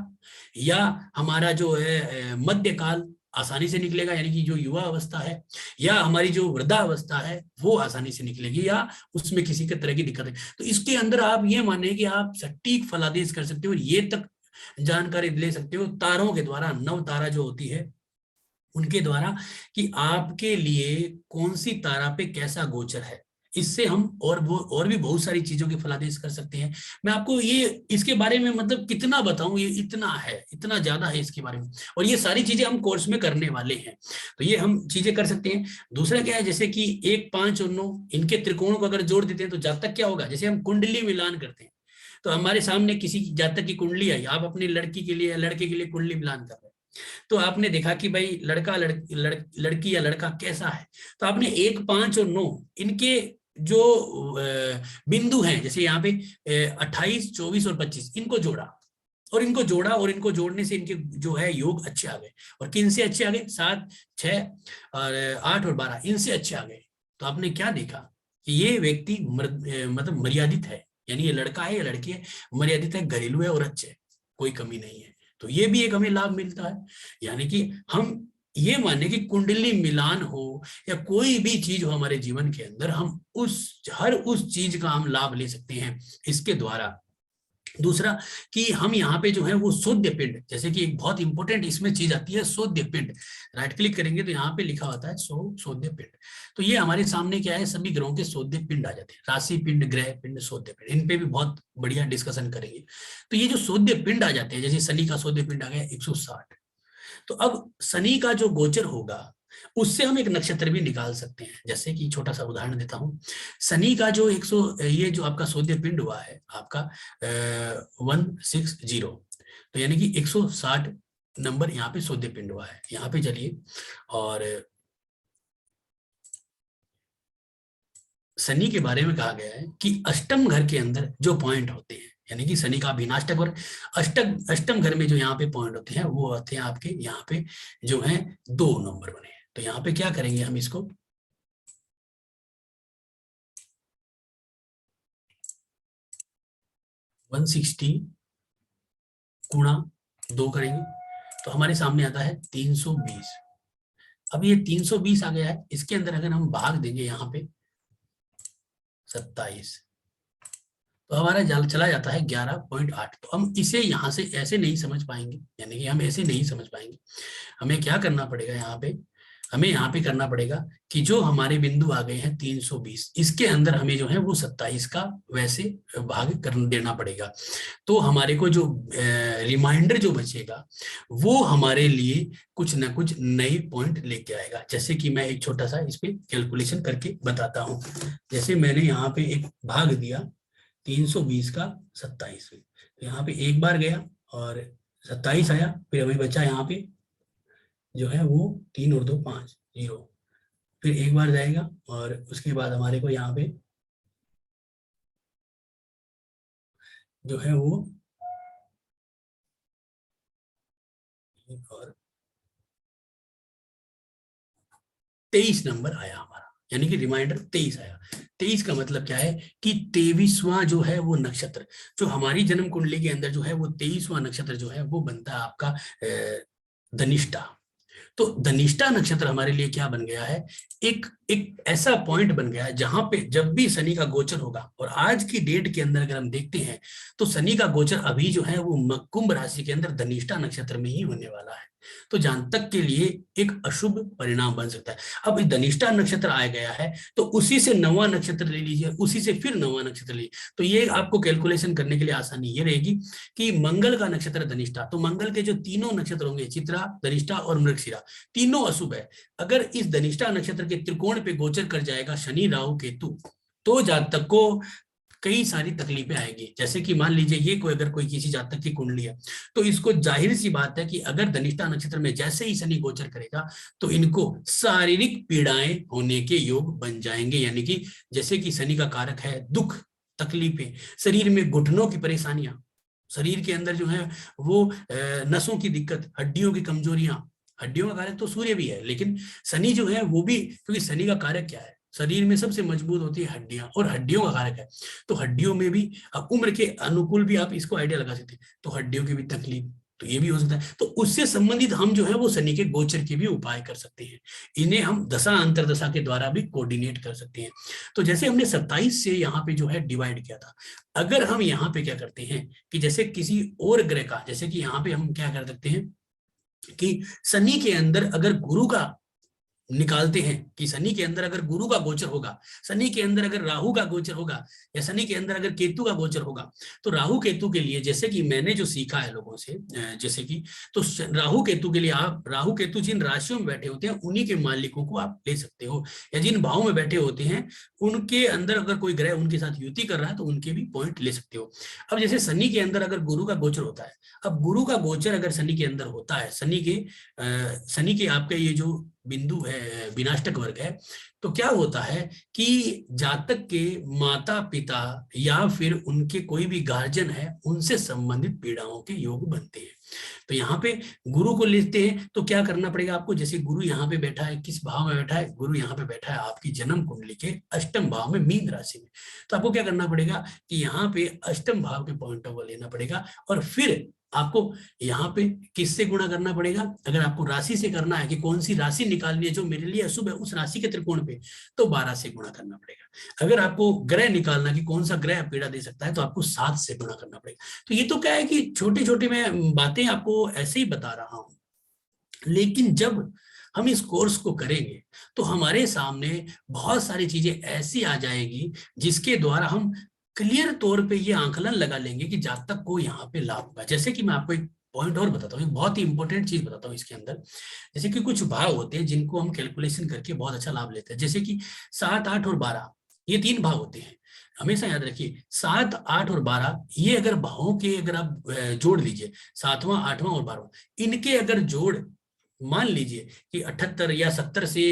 या हमारा जो है मध्यकाल आसानी से निकलेगा, यानी कि जो युवा अवस्था है, या हमारी जो वृद्धावस्था है वो आसानी से निकलेगी, या उसमें किसी के तरह की दिक्कत है। तो इसके अंदर आप ये माने कि आप सटीक फलादेश कर सकते हो, ये तक जानकारी ले सकते हो तारों के द्वारा। नव तारा जो होती है उनके द्वारा कि आपके लिए कौन सी तारा पे कैसा गोचर है। इससे हम और भी बहुत सारी चीजों के फलादेश कर सकते हैं। मैं आपको ये इसके बारे में मतलब कितना बताऊं, ये इतना है, इतना ज्यादा है इसके बारे में, और ये सारी चीजें हम कोर्स में करने वाले हैं। तो ये हम चीजें कर सकते हैं। दूसरा क्या है, जैसे कि 1, 5 और 9 इनके त्रिकोणों को अगर जोड़ देते हैं तो जातक क्या होगा, जैसे हम कुंडली मिलान करते हैं, तो हमारे सामने किसी जातक की कुंडली आई, आप अपनी लड़की के लिए, लड़के के लिए कुंडली मिलान कर रहे हैं, तो आपने देखा कि भाई लड़की या लड़का कैसा है, तो आपने 1, 5 और 9 इनके जो बिंदु हैं, जैसे यहाँ पे 28, 24 और 25 इनको जोड़ा, और इनको जोड़ने से इनके जो है योग अच्छे आ गए। और किन से अच्छे आ गए, 7, 6 और 8 और 12 इनसे अच्छे आ गए। तो आपने क्या देखा कि ये व्यक्ति मतलब मर्यादित है, यानी ये लड़का है या लड़की है, मर्यादित है, घरेलू है और अच्छे है, कोई कमी नहीं है। तो ये भी एक हमें लाभ मिलता है। यानी कि हम ये माने कि कुंडली मिलान हो या कोई भी चीज हो हमारे जीवन के अंदर, हम हर उस चीज का हम लाभ ले सकते हैं इसके द्वारा। दूसरा कि हम यहाँ पे जो है वो सोध्य पिंड, जैसे कि एक बहुत इंपॉर्टेंट इसमें चीज आती है सोध्य पिंड, राइट क्लिक करेंगे तो यहाँ पे लिखा होता है सोध्य पिंड। तो ये हमारे सामने क्या है, सभी ग्रहों के सोध्य पिंड आ जाते हैं, राशि पिंड, ग्रह पिंड, सोध्य पिंड, इन पे भी बहुत बढ़िया डिस्कशन करेंगे। तो ये जो सोध्य पिंड आ जाते हैं, जैसे शनि का सोध्य पिंड आ गया 160, तो अब शनि का जो गोचर होगा उससे हम एक नक्षत्र भी निकाल सकते हैं। जैसे कि छोटा सा उदाहरण देता हूं, शनि का जो 100 ये जो आपका सोध्य पिंड हुआ है आपका 160, तो यानी कि 160 नंबर यहाँ पे सोध्य पिंड हुआ है। यहाँ पे चलिए, और शनि के बारे में कहा गया है कि अष्टम घर के अंदर जो पॉइंट होते हैं, यानी कि शनि का विनाष्टक और अष्टम घर में जो यहाँ पे पॉइंट होते हैं वो होते हैं आपके यहाँ पे जो है 2 नंबर बने हैं। तो यहाँ पे क्या करेंगे हम इसको 160 गुणा 2 करेंगे तो हमारे सामने आता है 320। अब ये 320 आ गया है, इसके अंदर अगर हम भाग देंगे यहाँ पे 27, तो हमारा जाल चला जाता है 11.8। तो हम इसे यहाँ से ऐसे नहीं समझ पाएंगे, यानी कि हम ऐसे नहीं समझ पाएंगे। हमें क्या करना पड़ेगा यहाँ पे, हमें यहाँ पे करना पड़ेगा कि जो हमारे बिंदु आ गए हैं 320, इसके अंदर हमें जो है वो 27 का वैसे भाग कर देना पड़ेगा। तो हमारे को जो रिमाइंडर जो बचेगा वो हमारे लिए कुछ ना कुछ नई पॉइंट लेके आएगा। जैसे कि मैं एक छोटा सा इस पे कैलकुलेशन करके बताता हूँ। जैसे मैंने यहाँ पे एक भाग दिया 320 का 27 में, तो यहाँ पे एक बार गया और 27 आया, फिर हमें बचा यहाँ पे जो है वो 3 और 2 5 0, फिर एक बार जाएगा और उसके बाद हमारे को यहाँ पे जो है वो और 23 नंबर आया हमारा, यानी कि रिमाइंडर 23 आया। 23 का मतलब क्या है कि 23वां जो है वो नक्षत्र, जो हमारी जन्म कुंडली के अंदर जो है वो 23वां नक्षत्र जो है वो बनता है आपका धनिष्ठा। तो धनिष्ठा नक्षत्र हमारे लिए क्या बन गया है, एक ऐसा पॉइंट बन गया है जहां पे जब भी शनि का गोचर होगा, और आज की डेट के अंदर अगर हम देखते हैं तो शनि का गोचर अभी जो है वो कुंभ राशि के अंदर धनिष्ठा नक्षत्र में ही होने वाला है। तो जातक के लिए एक अशुभ परिणाम बन सकता है। अब धनिष्ठा नक्षत्र आ गया है तो उसी से 9वां नक्षत्र ले लीजिए, उसी से फिर 9वां नक्षत्र लीजिए, तो ये आपको कैलकुलेशन करने के लिए आसानी ये रहेगी कि मंगल का नक्षत्र धनिष्ठा, तो मंगल के जो तीनों नक्षत्र होंगे चित्रा, धनिष्ठा और मृगशिरा, तीनों अशुभ है। अगर इस धनिष्ठा नक्षत्र के त्रिकोण पे गोचर कर जाएगा शनि राहु केतु, तो जातक को कई सारी तकलीफें आएगी। जैसे कि मान लीजिए ये अगर कोई किसी जातक की कुंडली है तो इसको जाहिर सी बात है कि अगर धनिष्ठा नक्षत्र में जैसे ही शनि गोचर करेगा तो इनको शारीरिक पीड़ाएं होने के योग बन जाएंगे। यानी कि जैसे कि शनि का कारक है दुख, तकलीफें, शरीर में घुटनों की परेशानियां, शरीर के अंदर जो है वो नसों की दिक्कत, हड्डियों की कमजोरियां। हड्डियों का कारक तो सूर्य भी है, लेकिन शनि जो है वो भी, क्योंकि शनि का कारक क्या है, शरीर में सबसे मजबूत होती है हड्डियां, और हड्डियों का कारक है, तो हड्डियों में भी उम्र के अनुकूल भी आप इसको आइडिया लगा सकते हैं, तो हड्डियों की भी तकलीफ, तो ये भी हो सकता है। तो उससे संबंधित हम जो है वो शनि के गोचर के भी उपाय कर सकते हैं। इन्हें हम दशा अंतरदशा के द्वारा भी कोऑर्डिनेट कर सकते हैं। तो जैसे हमने 27 से यहाँ पे जो है डिवाइड किया था, अगर हम यहाँ पे क्या करते हैं कि जैसे किसी और ग्रह का, जैसे कि यहाँ पे हम क्या कर सकते हैं कि शनि के अंदर अगर गुरु का निकालते हैं, कि शनि के अंदर अगर गुरु का गोचर होगा, शनि के अंदर अगर राहु का गोचर होगा, या शनि के अंदर अगर केतु का गोचर होगा, तो राहु केतु के लिए जैसे कि मैंने जो सीखा है लोगों से, जैसे कि तो राहु केतु के लिए आप राहु केतु जिन राशियों में बैठे होते हैं उन्हीं के मालिकों को आप ले सकते हो, या जिन भावों में बैठे होते हैं उनके अंदर अगर कोई ग्रह उनके साथ युति कर रहा है तो उनके भी पॉइंट ले सकते हो। अब जैसे शनि के अंदर अगर गुरु का गोचर होता है, अब गुरु का गोचर अगर शनि के अंदर होता है, शनि के आपके ये जो बिंदु है विनाष्टक वर्ग है, तो क्या होता है कि जातक के माता पिता या फिर उनके कोई भी गार्जियन है उनसे संबंधित पीड़ाओं के योग बनते हैं। तो यहाँ पे गुरु को लेते हैं तो क्या करना पड़ेगा आपको, जैसे गुरु यहाँ पे बैठा है, किस भाव में बैठा है, गुरु यहाँ पे बैठा है आपकी जन्म कुंडली के अष्टम भाव में, मीन राशि में। तो आपको क्या करना पड़ेगा कि यहाँ पे अष्टम भाव के पॉइंट ऑफ लेना पड़ेगा, और फिर आपको यहाँ पे किससे गुणा करना पड़ेगा, अगर आपको राशि से करना है कि कौन सी राशि निकालनी है जो मेरे लिए अशुभ है उस राशि के त्रिकोण पे, तो 12 से गुणा करना पड़ेगा। अगर आपको ग्रह निकालना कि कौन सा ग्रह पीड़ा दे सकता है तो आपको 7 से गुणा करना पड़ेगा। तो ये तो क्या है कि छोटी छोटी मैं बातें आपको ऐसे ही बता रहा हूं, लेकिन जब हम इस कोर्स को करेंगे तो हमारे सामने बहुत सारी चीजें ऐसी आ जाएगी जिसके द्वारा हम क्लियर तौर पे ये आंकलन लगा लेंगे कि जातक को यहाँ पे लाभ होगा। जैसे कि मैं आपको एक पॉइंट और बताता हूँ, एक बहुत ही इंपॉर्टेंट चीज बताता हूँ इसके अंदर। जैसे कि कुछ भाव होते हैं जिनको हम कैलकुलेशन करके बहुत अच्छा लाभ लेते हैं, जैसे कि 7, 8 और 12 ये 3 भाव होते हैं। हमेशा याद रखिए 7, 8 और 12 ये अगर भावों के अगर आप जोड़ लीजिए, 7वां, 8वां और 12वां, इनके अगर जोड़ मान लीजिए कि 78 या 70 से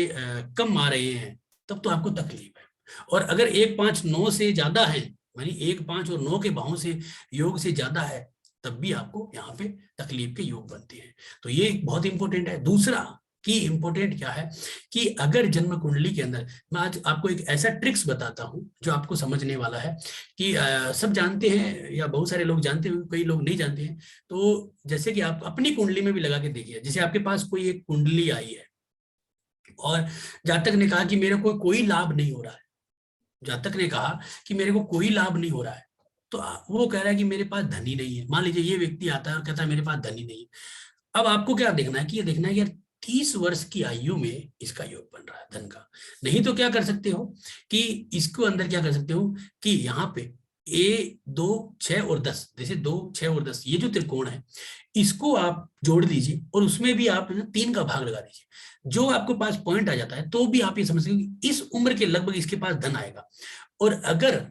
कम आ रहे हैं, तब तो आपको तकलीफ है। और अगर 1, 5, 9 से ज्यादा है, यानी 1, 5 और 9 के भावों से योग से ज्यादा है, तब भी आपको यहाँ पे तकलीफ के योग बनते हैं। तो ये बहुत इंपॉर्टेंट है। दूसरा की इंपॉर्टेंट क्या है कि अगर जन्म कुंडली के अंदर, मैं आज आपको एक ऐसा ट्रिक्स बताता हूं जो आपको समझने वाला है कि सब जानते हैं या बहुत सारे लोग जानते हैं, कई लोग नहीं जानते हैं। तो जैसे कि आप अपनी कुंडली में भी लगा के देखिए, जैसे आपके पास कोई एक कुंडली आई है और जातक ने कहा कि मेरे को कोई लाभ नहीं हो रहा है, जातक ने कहा कि मेरे को कोई लाभ नहीं हो रहा है, तो वो कह रहा है कि मेरे पास धन ही नहीं है। मान लीजिए ये व्यक्ति आता है और कहता है मेरे पास धन ही नहीं है। अब आपको क्या देखना है कि ये देखना है कि यार 30 वर्ष की आयु में इसका योग बन रहा है धन का। नहीं तो क्या कर सकते हो कि इसको अंदर क्या कर सकते हो कि यहाँ पे 1, 2, 6 और 10, जैसे 2, 6 और 10 ये जो त्रिकोण है इसको आप जोड़ दीजिए और उसमें भी आप 3 का भाग लगा दीजिए। जो आपके पास पॉइंट आ जाता है तो भी आप ये समझ सकते कि इस उम्र के लगभग इसके पास धन आएगा। और अगर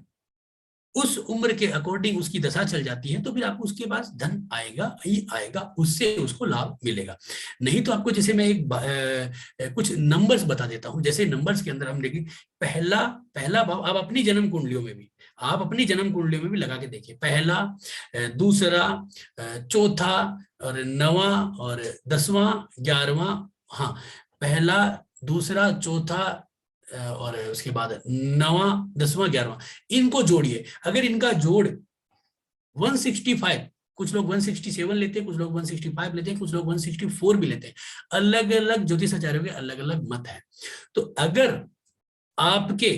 उस उम्र के अकॉर्डिंग उसकी दशा चल जाती है तो फिर आपको उसके पास धन आएगा ही आएगा, उससे उसको लाभ मिलेगा। नहीं तो आपको, जैसे मैं एक कुछ नंबर्स बता देता हूं, जैसे नंबर्स के अंदर हम देखें पहला भाव, आप अपनी जन्म कुंडलियों में भी लगा के देखिए, पहला, दूसरा, चौथा और 9वां और 10वां, 11वां, हाँ पहला, दूसरा, चौथा और उसके बाद 9वां, 10वां, 11वां, इनको जोड़िए। अगर इनका जोड़ 165, कुछ लोग 167 लेते हैं, कुछ लोग 165 लेते हैं, कुछ लोग 164 भी लेते हैं, अलग अलग ज्योतिषाचार्यों के अलग अलग मत है। तो अगर आपके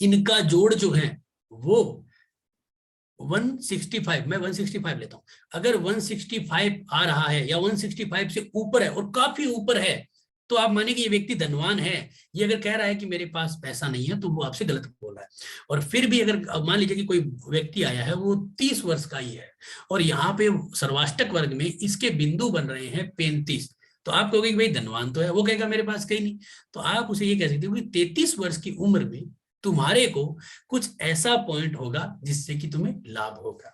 इनका जोड़ जो है वो 165, मैं 165 लेता हूं, अगर 165 आ रहा है या 165 से ऊपर है और काफी ऊपर है, तो आप माने कि ये व्यक्ति धनवान है। ये अगर कह रहा है कि मेरे पास पैसा नहीं है तो वो आपसे गलत बोल रहा है। और फिर भी अगर मान लीजिए कि कोई व्यक्ति आया है वो 30 वर्ष का ही है और यहाँ पे सर्वाष्टक वर्ग में इसके बिंदु बन रहे हैं 35, तो आप कहोगे कि भाई धनवान तो है, वो कहेगा मेरे पास कहीं नहीं। तो आप उसे ये कह सकते हो कि 33 वर्ष की उम्र में तुम्हारे को कुछ ऐसा पॉइंट होगा जिससे कि तुम्हें लाभ होगा।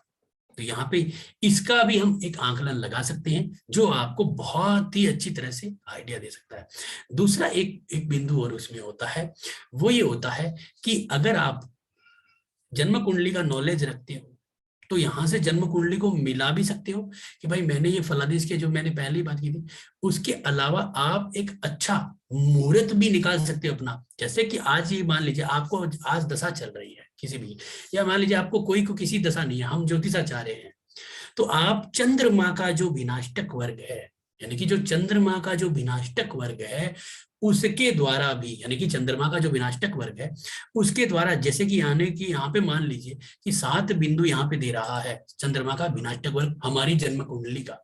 तो यहाँ पे इसका भी हम एक आंकलन लगा सकते हैं जो आपको बहुत ही अच्छी तरह से आइडिया दे सकता है। दूसरा एक बिंदु और उसमें होता है, वो ये होता है कि अगर आप जन्म कुंडली का नॉलेज रखते हो तो यहाँ से जन्म कुंडली को मिला भी सकते हो कि भाई मैंने ये फलादेश के, जो मैंने पहले ही बात की थी, उसके अलावा आप एक अच्छा मुहूर्त भी निकाल सकते हो अपना। जैसे कि आज ही मान लीजिए आपको आज दशा चल रही है किसी भी, या मान लीजिए आपको कोई को किसी दशा नहीं है, हम ज्योतिषाचार्य हैं, तो आप चंद्रमा का जो विनाष्टक वर्ग है, यानी कि जो चंद्रमा का जो विनाष्टक वर्ग है उसके द्वारा भी, यानी कि चंद्रमा का जो विनाष्टक वर्ग है उसके द्वारा, जैसे कि यहाँ पे मान लीजिए कि 7 बिंदु यहाँ पे दे रहा है चंद्रमा का विनाष्टक वर्ग हमारी जन्म कुंडली का,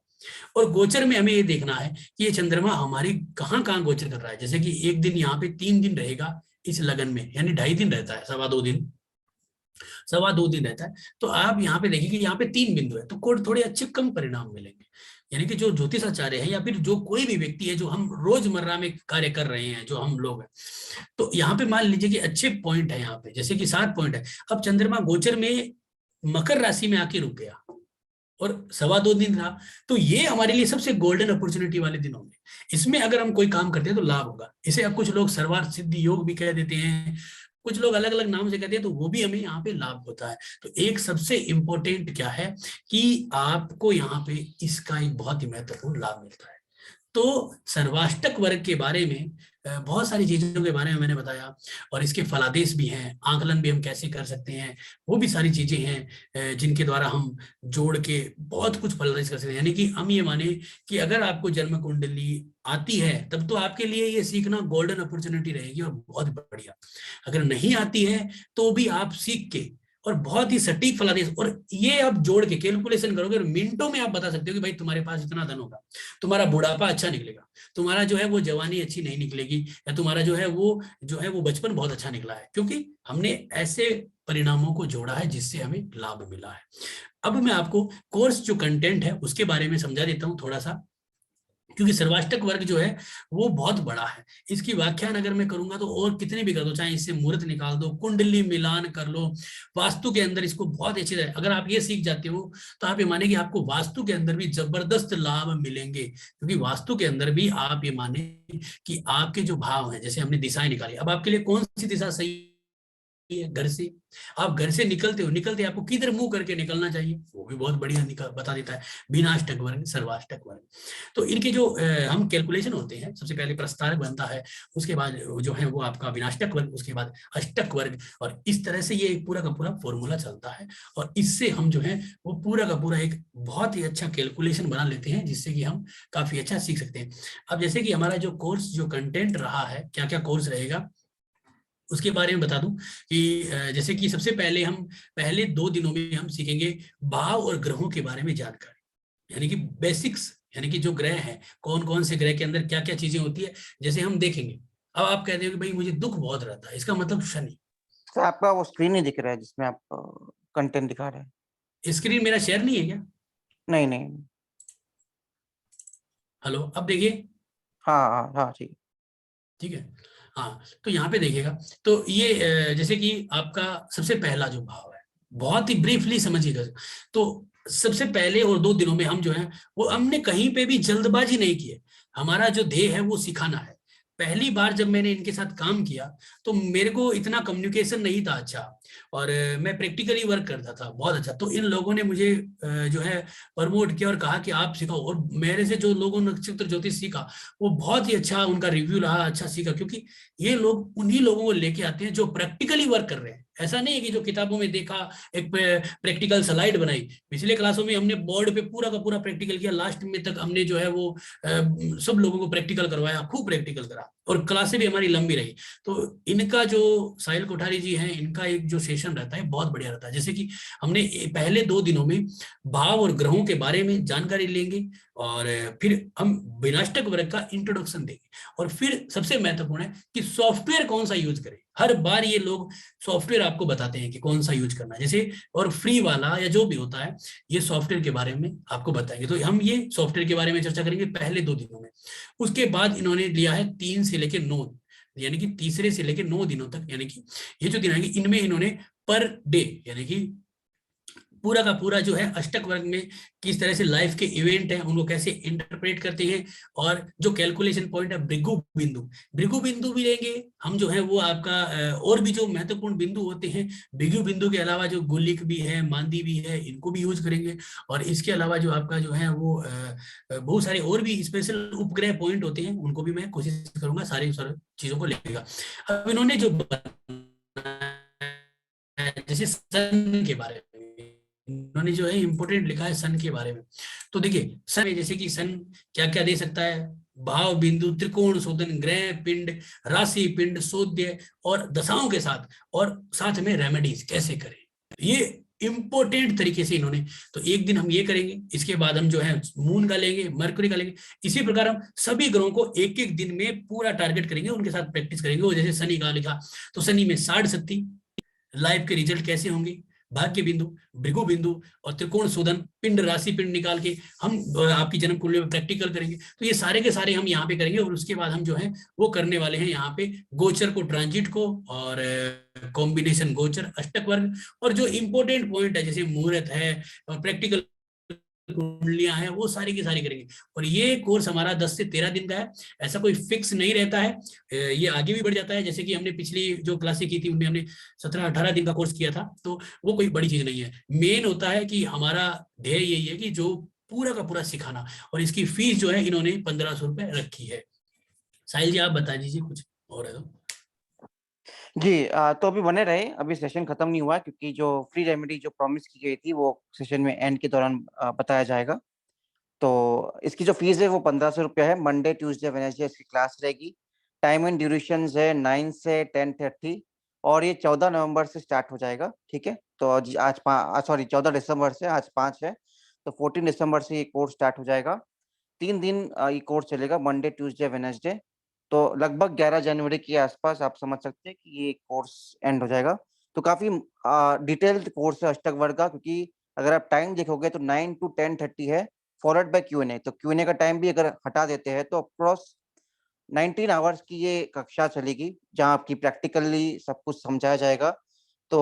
और गोचर में हमें ये देखना है कि ये चंद्रमा हमारी कहाँ कहाँ गोचर कर रहा है। जैसे कि एक दिन यहाँ पे 3 दिन रहेगा इस लगन में, यानी 2.5 दिन रहता है, सवा 2 दिन रहता है। तो आप यहाँ पे देखिए कि यहाँ पे 3 बिंदु है, तो थोड़े अच्छे कम परिणाम मिलेंगे। यानी कि जो ज्योतिषाचार्य है या फिर जो कोई भी व्यक्ति है जो हम रोजमर्रा में कार्य कर रहे हैं, जो हम लोग हैं, तो यहाँ पे मान लीजिए कि अच्छे पॉइंट है यहाँ पे, जैसे कि 7 पॉइंट है। अब चंद्रमा गोचर में मकर राशि में आके रुक गया और सवा 2 दिन रहा, तो ये हमारे लिए सबसे गोल्डन अपॉर्चुनिटी वाले दिन होंगे। इसमें अगर हम कोई काम करते हैं तो लाभ होगा। इसे अब कुछ लोग सर्वार्थ सिद्धि योग भी कह देते हैं, कुछ लोग अलग अलग नाम से कहते हैं, तो वो भी हमें यहाँ पे लाभ होता है। तो एक सबसे इंपॉर्टेंट क्या है कि आपको यहाँ पे इसका एक बहुत ही महत्वपूर्ण लाभ मिलता है। तो सर्वाष्टक वर्ग के बारे में बहुत सारी चीजों के बारे में मैंने बताया, और इसके फलादेश भी हैं, आकलन भी हम कैसे कर सकते हैं, वो भी सारी चीजें हैं जिनके द्वारा हम जोड़ के बहुत कुछ फलादेश कर सकते हैं। यानी कि हम ये माने कि अगर आपको जन्म कुंडली आती है तब तो आपके लिए ये सीखना गोल्डन अपॉर्चुनिटी रहेगी और बहुत बढ़िया। अगर नहीं आती है तो भी आप सीख के और बहुत ही सटीक फलादेश, और ये आप जोड़ के कैलकुलेशन करोगे और मिनटों में आप बता सकते हो कि भाई तुम्हारे पास इतना धन होगा, तुम्हारा बुढ़ापा अच्छा निकलेगा, तुम्हारा जो है वो जवानी अच्छी नहीं निकलेगी, या तुम्हारा जो है वो बचपन बहुत अच्छा निकला है, क्योंकि हमने ऐसे परिणामों को जोड़ा है जिससे हमें लाभ मिला है। अब मैं आपको कोर्स जो कंटेंट है उसके बारे में समझा देता हूँ थोड़ा सा, क्योंकि सर्वाष्टक वर्ग जो है वो बहुत बड़ा है। इसकी व्याख्यान अगर मैं करूंगा तो और कितने भी कर दो, चाहे इससे मुहूर्त निकाल दो, कुंडली मिलान कर लो, वास्तु के अंदर इसको बहुत अच्छी तरह अगर आप ये सीख जाते हो तो आप ये माने कि आपको वास्तु के अंदर भी जबरदस्त लाभ मिलेंगे। क्योंकि वास्तु के अंदर भी आप ये माने कि आपके जो भाव हैं, जैसे हमने दिशाएं निकाली, अब आपके लिए कौन सी दिशा सही है, घर से आप घर से निकलते आपको किधर मुंह करके निकलना चाहिए, वो भी बहुत बढ़िया बता देता है विनाष्टक वर्ग, सर्वाष्टक वर्ग। तो इनके जो हम कैलकुलेशन होते हैं, सबसे पहले प्रस्तारक बनता है, उसके बाद जो है वो आपका विनाष्टक वर्ग, उसके बाद अष्टक वर्ग, और इस तरह से ये पूरा का पूरा फॉर्मूला चलता है। और इससे हम जो है वो पूरा का पूरा एक बहुत ही अच्छा कैलकुलेशन बना लेते हैं, जिससे कि हम काफी अच्छा सीख सकते हैं। अब जैसे कि हमारा जो कोर्स जो कंटेंट रहा है, क्या क्या कोर्स रहेगा उसके बारे में बता दूं कि जैसे कि सबसे पहले हम पहले 2 दिनों में हम सीखेंगे भाव और ग्रहों के बारे में जानकारी, यानी कि बेसिक्स, यानी कि जो ग्रह हैं, कौन कौन से ग्रह के अंदर क्या क्या चीजें होती है, जैसे हम देखेंगे। अब आप कहते हो कि भाई मुझे दुख बहुत रहता है, इसका मतलब शनि। तो आपका वो स्क्रीन नहीं दिख रहा है जिसमें आप कंटेंट दिखा रहे हैं। स्क्रीन मेरा शेयर नहीं है क्या? नहीं नहीं। हेलो, अब देखिए। हाँ हाँ हाँ ठीक है। ठीक है, हाँ, तो यहाँ पे देखिएगा। तो ये जैसे कि आपका सबसे पहला जो भाव है, बहुत ही ब्रीफली समझिएगा। तो सबसे पहले और 2 दिनों में हम जो है वो हमने कहीं पे भी जल्दबाजी नहीं की है। हमारा जो ध्येय है वो सिखाना है। पहली बार जब मैंने इनके साथ काम किया तो मेरे को इतना कम्युनिकेशन नहीं था अच्छा, और मैं प्रैक्टिकली वर्क करता था बहुत अच्छा। तो इन लोगों ने मुझे जो है प्रमोट किया और कहा कि आप सिखाओ, और मेरे से जो लोगों ने नक्षत्र ज्योतिष सीखा वो बहुत ही अच्छा उनका रिव्यू रहा, अच्छा सीखा, क्योंकि ये लोग उन्हीं लोगों को लेके आते हैं जो प्रैक्टिकली वर्क कर रहे हैं। ऐसा नहीं है कि जो किताबों में देखा एक प्रैक्टिकल स्लाइड बनाई। पिछले क्लासों में हमने बोर्ड पे पूरा का पूरा प्रैक्टिकल किया, लास्ट में तक हमने जो है वो सब लोगों को प्रैक्टिकल करवाया, खूब प्रैक्टिकल करा, और क्लासें भी हमारी लंबी रही। तो इनका जो साहिल कोठारी जी हैं, इनका एक जो सेशन रहता है बहुत बढ़िया रहता है। जैसे कि हमने पहले 2 दिनों में भाव और ग्रहों के बारे में जानकारी लेंगे, और फिर हम विनाष्टक वर्ग का इंट्रोडक्शन देंगे, और फिर सबसे महत्वपूर्ण है कि सॉफ्टवेयर कौन सा यूज करें। हर बार ये लोग सॉफ्टवेयर आपको बताते हैं कि कौन सा यूज करना है, जैसे और फ्री वाला या जो भी होता है, ये सॉफ्टवेयर के बारे में आपको बताएंगे। तो हम ये सॉफ्टवेयर के बारे में चर्चा करेंगे पहले 2 दिनों में। उसके बाद इन्होंने लिया है 3 से लेकर 9, यानी कि तीसरे से लेकर 9 दिनों तक, यानी कि ये जो दिन आएंगे इनमें इन्होंने पर डे, यानी कि पूरा का पूरा जो है अष्टक वर्ग में किस तरह से लाइफ के इवेंट हैं उनको कैसे इंटरप्रेट करते हैं, और जो कैलकुलेशन पॉइंट है भृगु बिंदु भी लेंगे हम, जो है वो आपका और भी जो महत्वपूर्ण बिंदु होते हैं भृगु बिंदु के अलावा जो गुलिक भी है, मांदी भी है, इनको भी यूज करेंगे। और इसके अलावा जो आपका जो है वो बहुत सारे और भी स्पेशल उपग्रह पॉइंट होते हैं, उनको भी मैं कोशिश करूंगा सारी चीजों को लेगा। अब इन्होंने जो जैसे सन के बारे में इन्होंने जो है इंपोर्टेंट लिखा है सन के बारे में। तो देखिए सन में जैसे कि सन क्या क्या दे सकता है, भाव बिंदु, त्रिकोण शोधन, ग्रह पिंड, राशि पिंड, शोध्य, और दशाओं के साथ, और साथ में रेमेडीज कैसे करें। ये इम्पोर्टेंट तरीके से इन्होंने, तो एक दिन हम ये करेंगे, इसके बाद हम जो है मून का लेंगे, मरकरी का लेंगे, इसी प्रकार हम सभी ग्रहों को एक एक दिन में पूरा टारगेट करेंगे, उनके साथ प्रैक्टिस करेंगे। वो जैसे शनि का लिखा, तो शनि में 60 शक्ति, लाइफ के रिजल्ट कैसे होंगे, भाग्य बिंदु, भृगु बिंदु और त्रिकोण शोधन, पिंड राशि पिंड निकाल के हम आपकी जन्म कुंडली में प्रैक्टिकल करेंगे। तो ये सारे के सारे हम यहाँ पे करेंगे, और उसके बाद हम जो है वो करने वाले हैं यहाँ पे गोचर को, ट्रांजिट को, और कॉम्बिनेशन गोचर, अष्टक वर्ग, और जो इंपॉर्टेंट पॉइंट है जैसे मुहूर्त है और प्रैक्टिकल कुंडलियां हैं, वो सारी की सारी करेंगे। और ये कोर्स हमारा 10 से 13 दिन का है, ऐसा कोई फिक्स नहीं रहता है, ये आगे भी बढ़ जाता है। जैसे कि हमने पिछली जो क्लासें की थी उनमें हमने 17-18 दिन का कोर्स किया था, तो वो कोई बड़ी चीज नहीं है। मेन होता है कि हमारा ध्येय यही है कि जो पूरा का पूरा सिखाना, और इसकी फीस जो है इन्होंने 1500 रुपए रखी है। साहिल जी आप बता दीजिए कुछ और है तो। जी तो अभी बने रहे, अभी सेशन खत्म नहीं हुआ क्योंकि जो फ्री रेमेडी जो प्रॉमिस की गई थी वो सेशन में एंड के दौरान बताया जाएगा। तो इसकी जो फीस है वो 1500 रुपया है। मंडे ट्यूसडे वेडनेसडे इसकी क्लास रहेगी। टाइम एंड ड्यूरेशन है 9 से 10:30 और ये 14 नवंबर से स्टार्ट हो जाएगा। ठीक है, तो आज सॉरी 14 दिसंबर से, आज 5 है, तो 14 दिसंबर से ये कोर्स स्टार्ट हो जाएगा। 3 दिन ये कोर्स चलेगा, मंडे ट्यूसडे वेडनेसडे। तो लगभग 11 जनवरी के आसपास आप समझ सकते हैं कि ये कोर्स एंड हो जाएगा। तो काफी डिटेल्ड कोर्स है अष्टक वर्ग का, क्योंकि अगर आप टाइम देखोगे तो 9 to 10:30 है, फॉलोड बाय Q&A। तो Q&A का टाइम भी अगर हटा देते हैं तो अप्रॉक्स 19 आवर्स की ये कक्षा चलेगी, जहां आपकी प्रैक्टिकली सब कुछ समझाया जाएगा। तो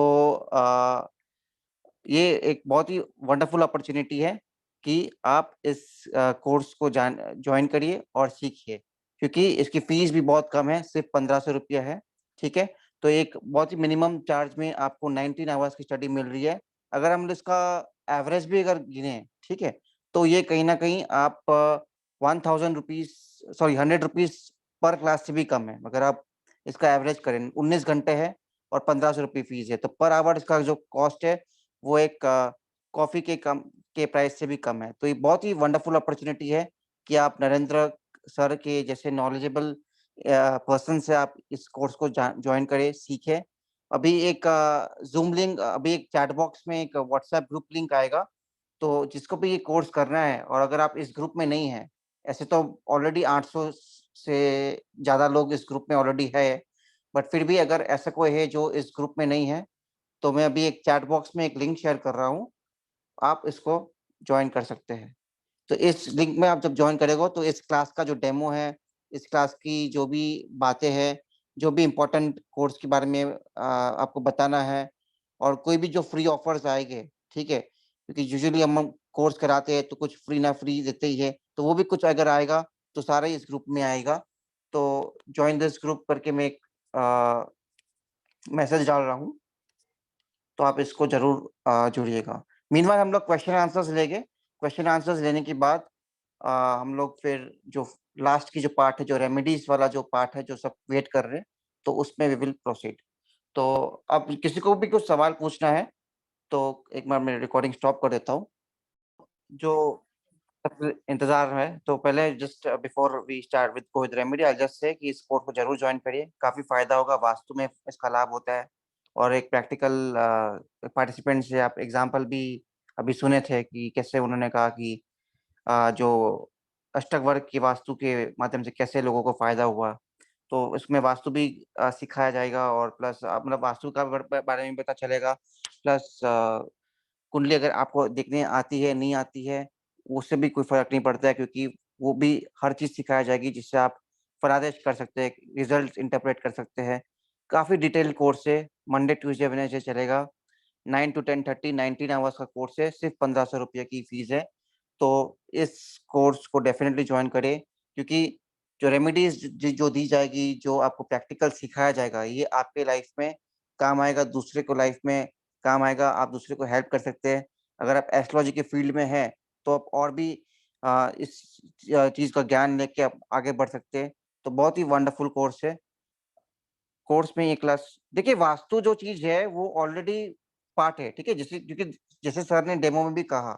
ये एक बहुत ही वंडरफुल अपॉर्चुनिटी है कि आप इस कोर्स को ज्वाइन करिए और सीखिए, क्योंकि इसकी फीस भी बहुत कम है, सिर्फ 1500 रुपया है। ठीक है, तो एक बहुत ही मिनिमम चार्ज में आपको 19 आवर्स की स्टडी मिल रही है। अगर हम इसका एवरेज भी अगर गिने, ठीक है, तो ये कहीं ना कहीं आप 1000 rupees, sorry 100 rupees per class से भी कम है। अगर आप इसका एवरेज करें, 19 घंटे है और 1500 रुपये फीस है, तो पर आवर इसका जो कॉस्ट है वो एक कॉफी के प्राइस से भी कम है। तो ये बहुत ही वंडरफुल अपॉर्चुनिटी है कि आप नरेंद्र सर के जैसे नॉलेजेबल पर्सन से आप इस कोर्स को ज्वाइन करें, सीखें। अभी एक जूम लिंक, अभी एक चैट बॉक्स में एक व्हाट्सएप ग्रुप लिंक आएगा, तो जिसको भी ये कोर्स करना है, और अगर आप इस ग्रुप में नहीं है, ऐसे तो ऑलरेडी 800 से ज़्यादा लोग इस ग्रुप में ऑलरेडी है, बट फिर भी अगर ऐसा कोई है जो इस ग्रुप में नहीं है, तो मैं अभी एक चैट बॉक्स में एक लिंक शेयर कर रहा हूँ, आप इसको ज्वाइन कर सकते हैं। तो इस लिंक में आप जब ज्वाइन करेंगे तो इस क्लास का जो डेमो है, इस क्लास की जो भी बातें हैं, जो भी इम्पोर्टेंट कोर्स के बारे में आपको बताना है, और कोई भी जो फ्री ऑफर्स आएंगे, ठीक है, क्योंकि यूजुअली हम कोर्स कराते हैं तो कुछ फ्री ना फ्री देते ही है, तो वो भी कुछ अगर आएगा तो सारा ही इस ग्रुप में आएगा। तो ज्वाइन दिस ग्रुप करके मैं एक मैसेज डाल रहा हूँ, तो आप इसको जरूर जुड़िएगा। मीनवाइल हम लोग क्वेश्चन आंसर्स लेंगे। क्वेश्चन आंसर्स लेने के बाद हम लोग फिर जो लास्ट की जो पार्ट है, जो रेमेडीज वाला जो पार्ट है, जो सब वेट कर रहे हैं, तो उसमें वी विल प्रोसीड। तो अब किसी को भी कुछ सवाल पूछना है तो एक बार मैं रिकॉर्डिंग स्टॉप कर देता हूँ। जो सब इंतजार है, तो पहले just before we start with go with remedy, I just say कि इस कोर्स को जरूर ज्वाइन करिए, काफी फायदा होगा, वास्तु में इसका लाभ होता है। और एक प्रैक्टिकल पार्टिसिपेंट से आप एग्जांपल भी अभी सुने थे कि कैसे उन्होंने कहा कि जो अष्टक वर्ग की वास्तु के माध्यम से कैसे लोगों को फायदा हुआ। तो इसमें वास्तु भी सिखाया जाएगा, और प्लस मतलब वास्तु का बारे में पता चलेगा, प्लस कुंडली अगर आपको देखने आती है नहीं आती है, उससे भी कोई फर्क नहीं पड़ता है, क्योंकि वो भी हर चीज सिखाया जाएगी जिससे आप फरादेश कर सकते हैं, रिजल्ट इंटरप्रेट कर सकते हैं। काफी डिटेल कोर्स है, मंडे ट्यूसडे वेडनेसडे चलेगा, 9 to 10:30, 19 आवर्स का कोर्स है, सिर्फ 1500 रुपये की फीस है। तो इस कोर्स को डेफिनेटली ज्वाइन करें, क्योंकि जो रेमेडीज जो दी जाएगी, जो आपको प्रैक्टिकल सिखाया जाएगा, ये आपके लाइफ में काम आएगा, दूसरे को लाइफ में काम आएगा, आप दूसरे को हेल्प कर सकते हैं। अगर आप एस्ट्रोलॉजी के फील्ड में हैं तो आप और भी इस चीज का ज्ञान लेके आप आगे बढ़ सकते हैं। तो बहुत ही वंडरफुल कोर्स है। कोर्स में ये क्लास देखिए, वास्तु जो चीज है वो ऑलरेडी पार्ट है, ठीक है, जैसे क्योंकि जैसे सर ने डेमो में भी कहा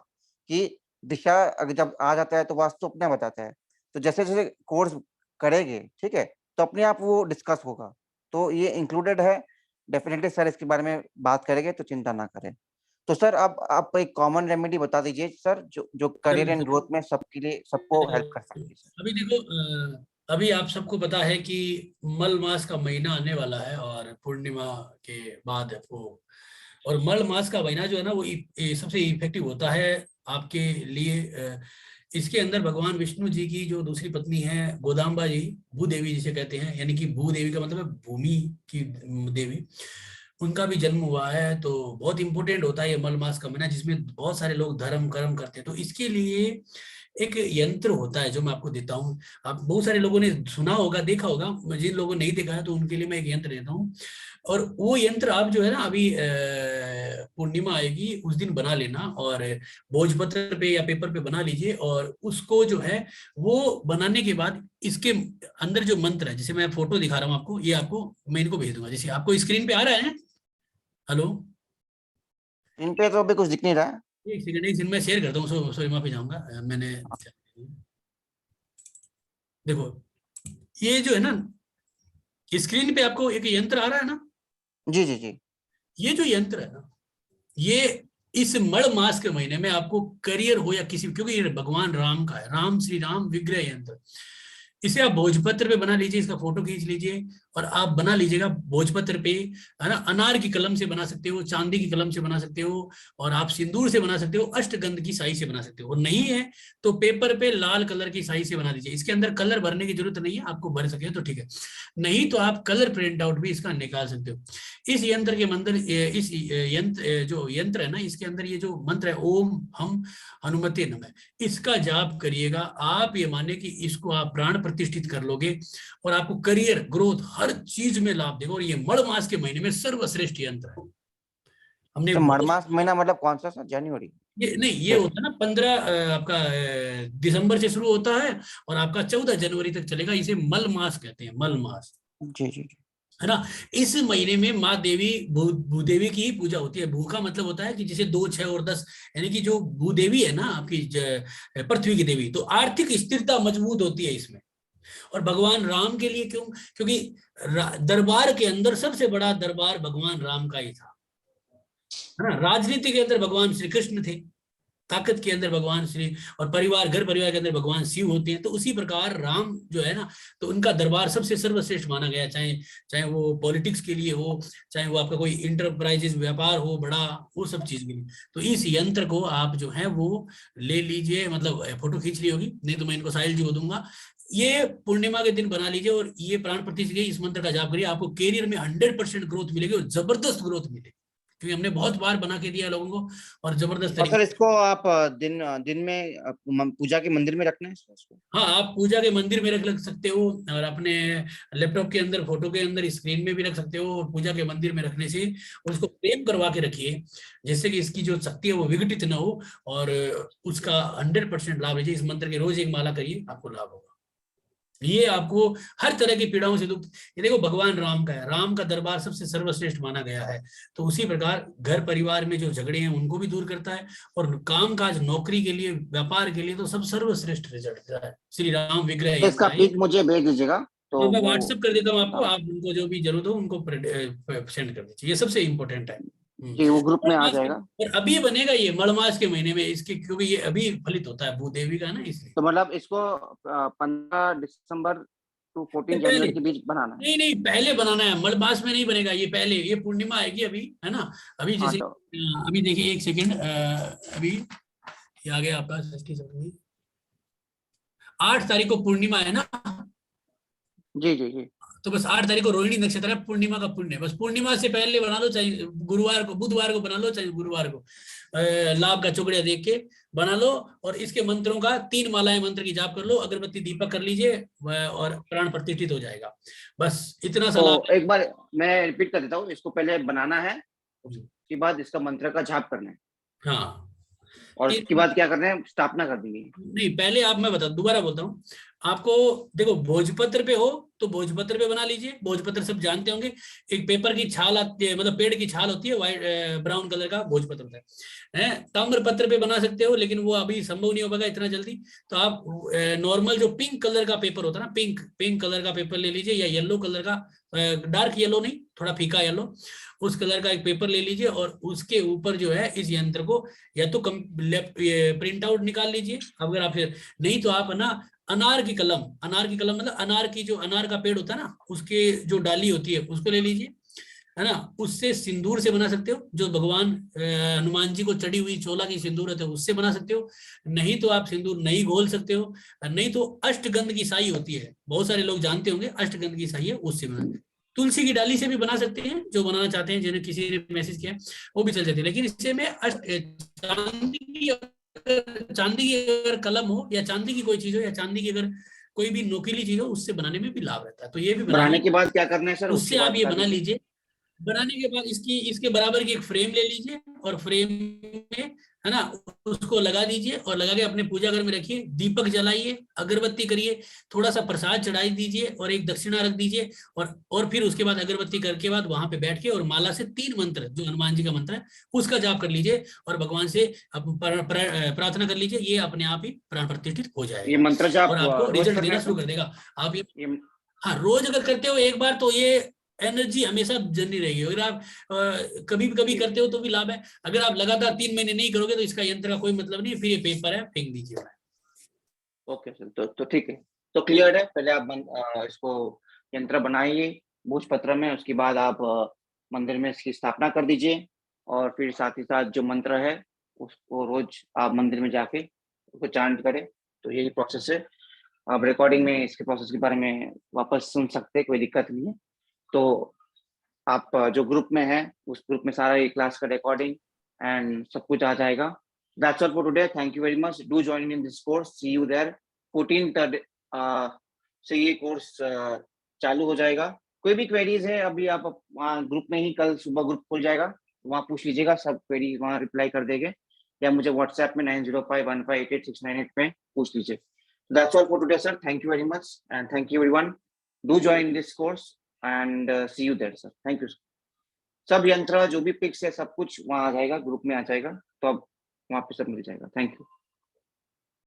कि दिशा अगर जब आ जाता है तो वास्तु अपने आप बताता है। तो जैसे जैसे कोर्स करेंगे, ठीक है, तो अपने आप वो डिस्कस होगा, तो ये इंक्लूडेड है। डेफिनेटली सर इसके बारे में बात करेंगे, तो चिंता ना करें। तो सर अब आप एक कॉमन रेमेडी बता दीजिए सर, जो करियर एंड ग्रोथ में सबके लिए सबको हेल्प कर सकती है सर। अभी देखो, अभी आप सबको पता है कि मल मास का महीना आने वाला है और पूर्णिमा के बाद वो, और मल मास का महीना जो है ना वो सबसे इफेक्टिव होता है आपके लिए। इसके अंदर भगवान विष्णु जी की जो दूसरी पत्नी है गोदाम्बा जी, भूदेवी जिसे कहते हैं, यानी कि भूदेवी का मतलब है भूमि की देवी, उनका भी जन्म हुआ है। तो बहुत इंपॉर्टेंट होता है ये मल मास का महीना, जिसमें बहुत सारे लोग धर्म कर्म करते हैं। तो इसके लिए एक यंत्र होता है जो मैं आपको देता हूँ। आप बहुत सारे लोगों ने सुना होगा, देखा होगा, जिन लोगों ने नहीं देखा है तो उनके लिए मैं एक यंत्र देता हूँ। और वो यंत्र आप जो है ना अभी पूर्णिमा आएगी उस दिन बना लेना, और भोजपत्र पे या पेपर पे बना लीजिए। और उसको जो है वो बनाने के बाद इसके अंदर जो मंत्र है, जिसे मैं फोटो दिखा रहा हूँ आपको, ये आपको मैं इनको भेज दूंगा। जैसे आपको स्क्रीन पे आ रहा है, हेलो, इन पे तो अभी कुछ दिख नहीं रहा है। एक सेकंड, एक सेकंड मैं शेयर करता हूँ, सॉरी वहां पे जाऊंगा मैंने। देखो ये जो है ना, स्क्रीन पे आपको एक यंत्र आ रहा है ना, जी जी जी। ये जो यंत्र है ना, ये इस मण मास के महीने में आपको करियर हो या किसी, क्योंकि ये भगवान राम का है, राम श्री राम विग्रह यंत्र। इसे आप भोजपत्र पे बना लीजिए, इसका फोटो खींच लीजिए और आप बना लीजिएगा भोजपत्र पे, है ना। अनार की कलम से बना सकते हो, चांदी की कलम से बना सकते हो, और आप सिंदूर से बना सकते हो, अष्टगंध की स्याही से बना सकते हो। और नहीं है तो पेपर पे लाल कलर की स्याही से बना दीजिए। इसके अंदर कलर भरने की जरूरत नहीं है, आपको भर सके तो ठीक है, नहीं तो आप कलर प्रिंट आउट भी इसका निकाल सकते हो। इस यंत्र के मंत्र, इस यंत्र जो यंत्र है ना, इसके अंदर ये जो मंत्र है ओम हम हनुमते नमः, इसका जाप करिएगा। आप ये माने कि इसको आप प्राण प्रतिष्ठित कर लोगे और आपको करियर ग्रोथ हर चीज में लाभ देगा। और ये मण मास के महीने में सर्वश्रेष्ठ यंत्र है। हमने तो मड़मास महीना मतलब कौन सा सर, जनवरी? ये नहीं, ये होता है ना 15 आपका दिसंबर से शुरू होता है और आपका 14 जनवरी तक चलेगा। इसे मल मास कहते हैं, मल मास, जी जी जी। है ना। इस महीने में माँ देवी भूदेवी की ही पूजा होती है। भू का मतलब होता है कि जैसे 2, 6 और 10, यानी कि जो भूदेवी है ना आपकी पृथ्वी की देवी, तो आर्थिक स्थिरता मजबूत होती है इसमें। और भगवान राम के लिए क्यों? क्योंकि दरबार के अंदर सबसे बड़ा दरबार भगवान राम का ही था, है ना। राजनीति के अंदर भगवान श्री कृष्ण थे, ताकत के अंदर भगवान श्री, और परिवार, घर परिवार के अंदर भगवान शिव होते हैं। तो उसी प्रकार राम जो है ना, तो उनका दरबार सबसे सर्वश्रेष्ठ माना गया, चाहे चाहे वो पॉलिटिक्स के लिए हो, चाहे वो आपका कोई इंटरप्राइजेस व्यापार हो बड़ा, वो सब चीज के लिए। तो इस यंत्र को आप जो है वो ले लीजिए, मतलब फोटो खींच ली होगी, नहीं तो मैं इनको साहिल जी को दूंगा। ये पूर्णिमा के दिन बना लीजिए और ये प्राण प्रतिष्ठा इस मंत्र का जाप करिए, आपको करियर में 100% ग्रोथ मिलेगी और जबरदस्त ग्रोथ मिलेगी, क्योंकि हमने बहुत बार बना के दिया लोगों को और जबरदस्त और तरीके। सर इसको आप दिन में पूजा के मंदिर में रखना है इसको? हाँ, आप पूजा के मंदिर में रख सकते हो, और अपने लैपटॉप के अंदर, फोटो के अंदर, स्क्रीन में भी रख सकते हो। और पूजा के मंदिर में रखने से उसको फ्रेम करवा के रखिए, जिससे कि इसकी जो शक्ति है वो विघटित न हो, और उसका 100% लाभ लीजिए। इस मंत्र के रोज एक माला करिए, आपको लाभ होगा। ये आपको हर तरह की पीड़ाओं से दुख, ये देखो भगवान राम का है, राम का दरबार सबसे सर्वश्रेष्ठ माना गया है। तो उसी प्रकार घर परिवार में जो झगड़े हैं उनको भी दूर करता है, और काम काज, नौकरी के लिए, व्यापार के लिए तो सब सर्वश्रेष्ठ रिजल्ट देता है। श्री राम विग्रह तो यंत्र इसका है। पिक मुझे भेज दीजिएगा तो मैं वो व्हाट्सएप कर देता हूँ आपको, बता। आप उनको जो भी जरूरत हो उनको सेंड कर दीजिए, ये सबसे इंपॉर्टेंट है। जी, वो ग्रुप में आ मलमास के, जाएगा। और अभी बनेगा ये मलमास के महीने में इसके, क्योंकि ये अभी फलित होता है भूदेवी का ना, इसलिए। तो मतलब इसको 15 दिसंबर टू 14 जनवरी पहले, के बीच बनाना है। नहीं नहीं, पहले बनाना है, मलमास में नहीं बनेगा ये, पहले, ये पूर्णिमा आएगी अभी, है ना। अभी हाँ जैसे तो अभी देखिए, एक सेकेंड, अभी ये आ गया आपका षष्ठी सप्तमी, 8 तारीख को पूर्णिमा है ना। जी जी जी। तो बस 8 तारीख को रोहिणी नक्षत्र है, पूर्णिमा का पुण्य है। बस पूर्णिमा से पहले बना लो, चाहे गुरुवार को, बुधवार को बना लो, चाहे गुरुवार को, लाभ का चुगड़िया देख के बना लो। और इसके मंत्रों का 3 मालाएं मंत्र की जाप कर लो, अगरबत्ती दीपक कर लीजिए, और प्राण प्रतिष्ठित हो जाएगा। बस इतना सा तो लाभ एक बार मैं रिपीट कर देता हूँ, इसको पहले बनाना है, है। उसके बाद इसका मंत्र का जाप करना है, हाँ, और उसके बाद क्या करना है, स्थापना कर देंगे। नहीं, पहले आप, मैं बता दोबारा बोलता हूँ आपको। देखो भोजपत्र पे हो तो भोजपत्र पे बना लीजिए, भोजपत्र सब जानते होंगे, एक पेपर की छाल आती है, मतलब पेड़ की छाल होती है, व्हाइट ब्राउन कलर का भोजपत्र होता है। ताम्र पत्र पे बना सकते हो, लेकिन वो अभी संभव नहीं हो पाएगा इतना जल्दी। तो आप नॉर्मल जो पिंक कलर का पेपर होता है ना, पिंक पिंक कलर का पेपर ले लीजिए, या येलो कलर का डार्क येलो नहीं, थोड़ा फीका येलो, उस कलर का एक पेपर ले लीजिए और उसके ऊपर जो है इस यंत्र को या तो प्रिंट आउट निकाल लीजिए, अगर आप फिर नहीं तो आप ना अनार की कलम मतलब अनार की जो अनार का पेड़ होता है ना, उसके जो डाली होती है उसको ले लीजिए, है ना, उससे सिंदूर से बना सकते हो, जो भगवान हनुमान जी को चढ़ी हुई चोला की सिंदूर है उससे बना सकते हो, नहीं तो आप सिंदूर नहीं घोल सकते हो, नहीं तो अष्टगंध की साई होती है, बहुत सारे लोग जानते होंगे अष्टगंध की साई है, उससे बना, तुलसी की डाली से भी बना सकते हैं, जो बनाना चाहते हैं, जिन्हें किसी ने मैसेज किया वो भी चल जाती है, लेकिन इससे में चांदी की अगर कलम हो या चांदी की कोई चीज हो या चांदी की अगर कोई भी नोकीली चीज हो, उससे बनाने में भी लाभ रहता है, तो ये भी बनाने बनाइए, के बाद क्या करना है सर, उसके उससे बाद आप ये बता बना दीजिए। लीजिए। बनाने के बाद इसके बराबर की एक फ्रेम ले लीजिए और फ्रेम में, है ना, उसको लगा दीजिए और लगा के अपने पूजा घर में रखिए, दीपक जलाइए, अगरबत्ती करिए, थोड़ा सा प्रसाद चढ़ाई दीजिए और एक दक्षिणा रख दीजिए, और फिर उसके बाद अगरबत्ती करके बाद वहां पे बैठ के और माला से 3 मंत्र, जो हनुमान जी का मंत्र है उसका जाप कर लीजिए और भगवान से प्रार्थना कर लीजिए, ये अपने आप ही प्राण प्रतिष्ठित हो ये जाएगा मंत्र जाप और आपको रोज रिजल्ट करना देना है शुरू सर? कर देगा। आप ये, ये हाँ, रोज अगर करते हो एक बार तो ये एनर्जी हमेशा जनी रहेगी, अगर आप कभी कभी करते हो तो भी लाभ है, अगर आप लगातार 3 महीने नहीं करोगे तो इसका यंत्र का कोई मतलब नहीं, फिर ये पेपर है फेंक दीजिए। ओके सर, तो ठीक है, तो क्लियर है। पहले आप इसको यंत्र बनाइए भोजपत्र में, उसके बाद आप मंदिर में इसकी स्थापना कर दीजिए, और फिर साथ ही साथ जो मंत्र है उसको रोज आप मंदिर में जाके उसको चांट करें। तो यही प्रोसेस है। आप रिकॉर्डिंग में इसके प्रोसेस के बारे में वापस सुन सकते हैं, कोई दिक्कत नहीं है। तो आप जो ग्रुप में हैं उस ग्रुप में सारा ये क्लास का रिकॉर्डिंग एंड सब कुछ आ जाएगा। That's all for today, thank you very much, do join in this course, see you there. 14th से ये कोर्स चालू हो जाएगा। कोई भी क्वेरीज है अभी आप वहाँ ग्रुप में ही, कल सुबह ग्रुप खुल जाएगा, वहाँ पूछ लीजिएगा, सब क्वेरी वहाँ रिप्लाई कर देंगे, या मुझे व्हाट्सएप में 9051588698 पे पूछ लीजिए। That's all for today sir, thank you very much and thank you everyone, do join this course and see you there sir, thank you. सब यंत्र जो भी पिक्स है सब कुछ वहाँ आ जाएगा, ग्रुप में आ जाएगा, तो अब वहाँ पे सब मिल जाएगा। Thank you.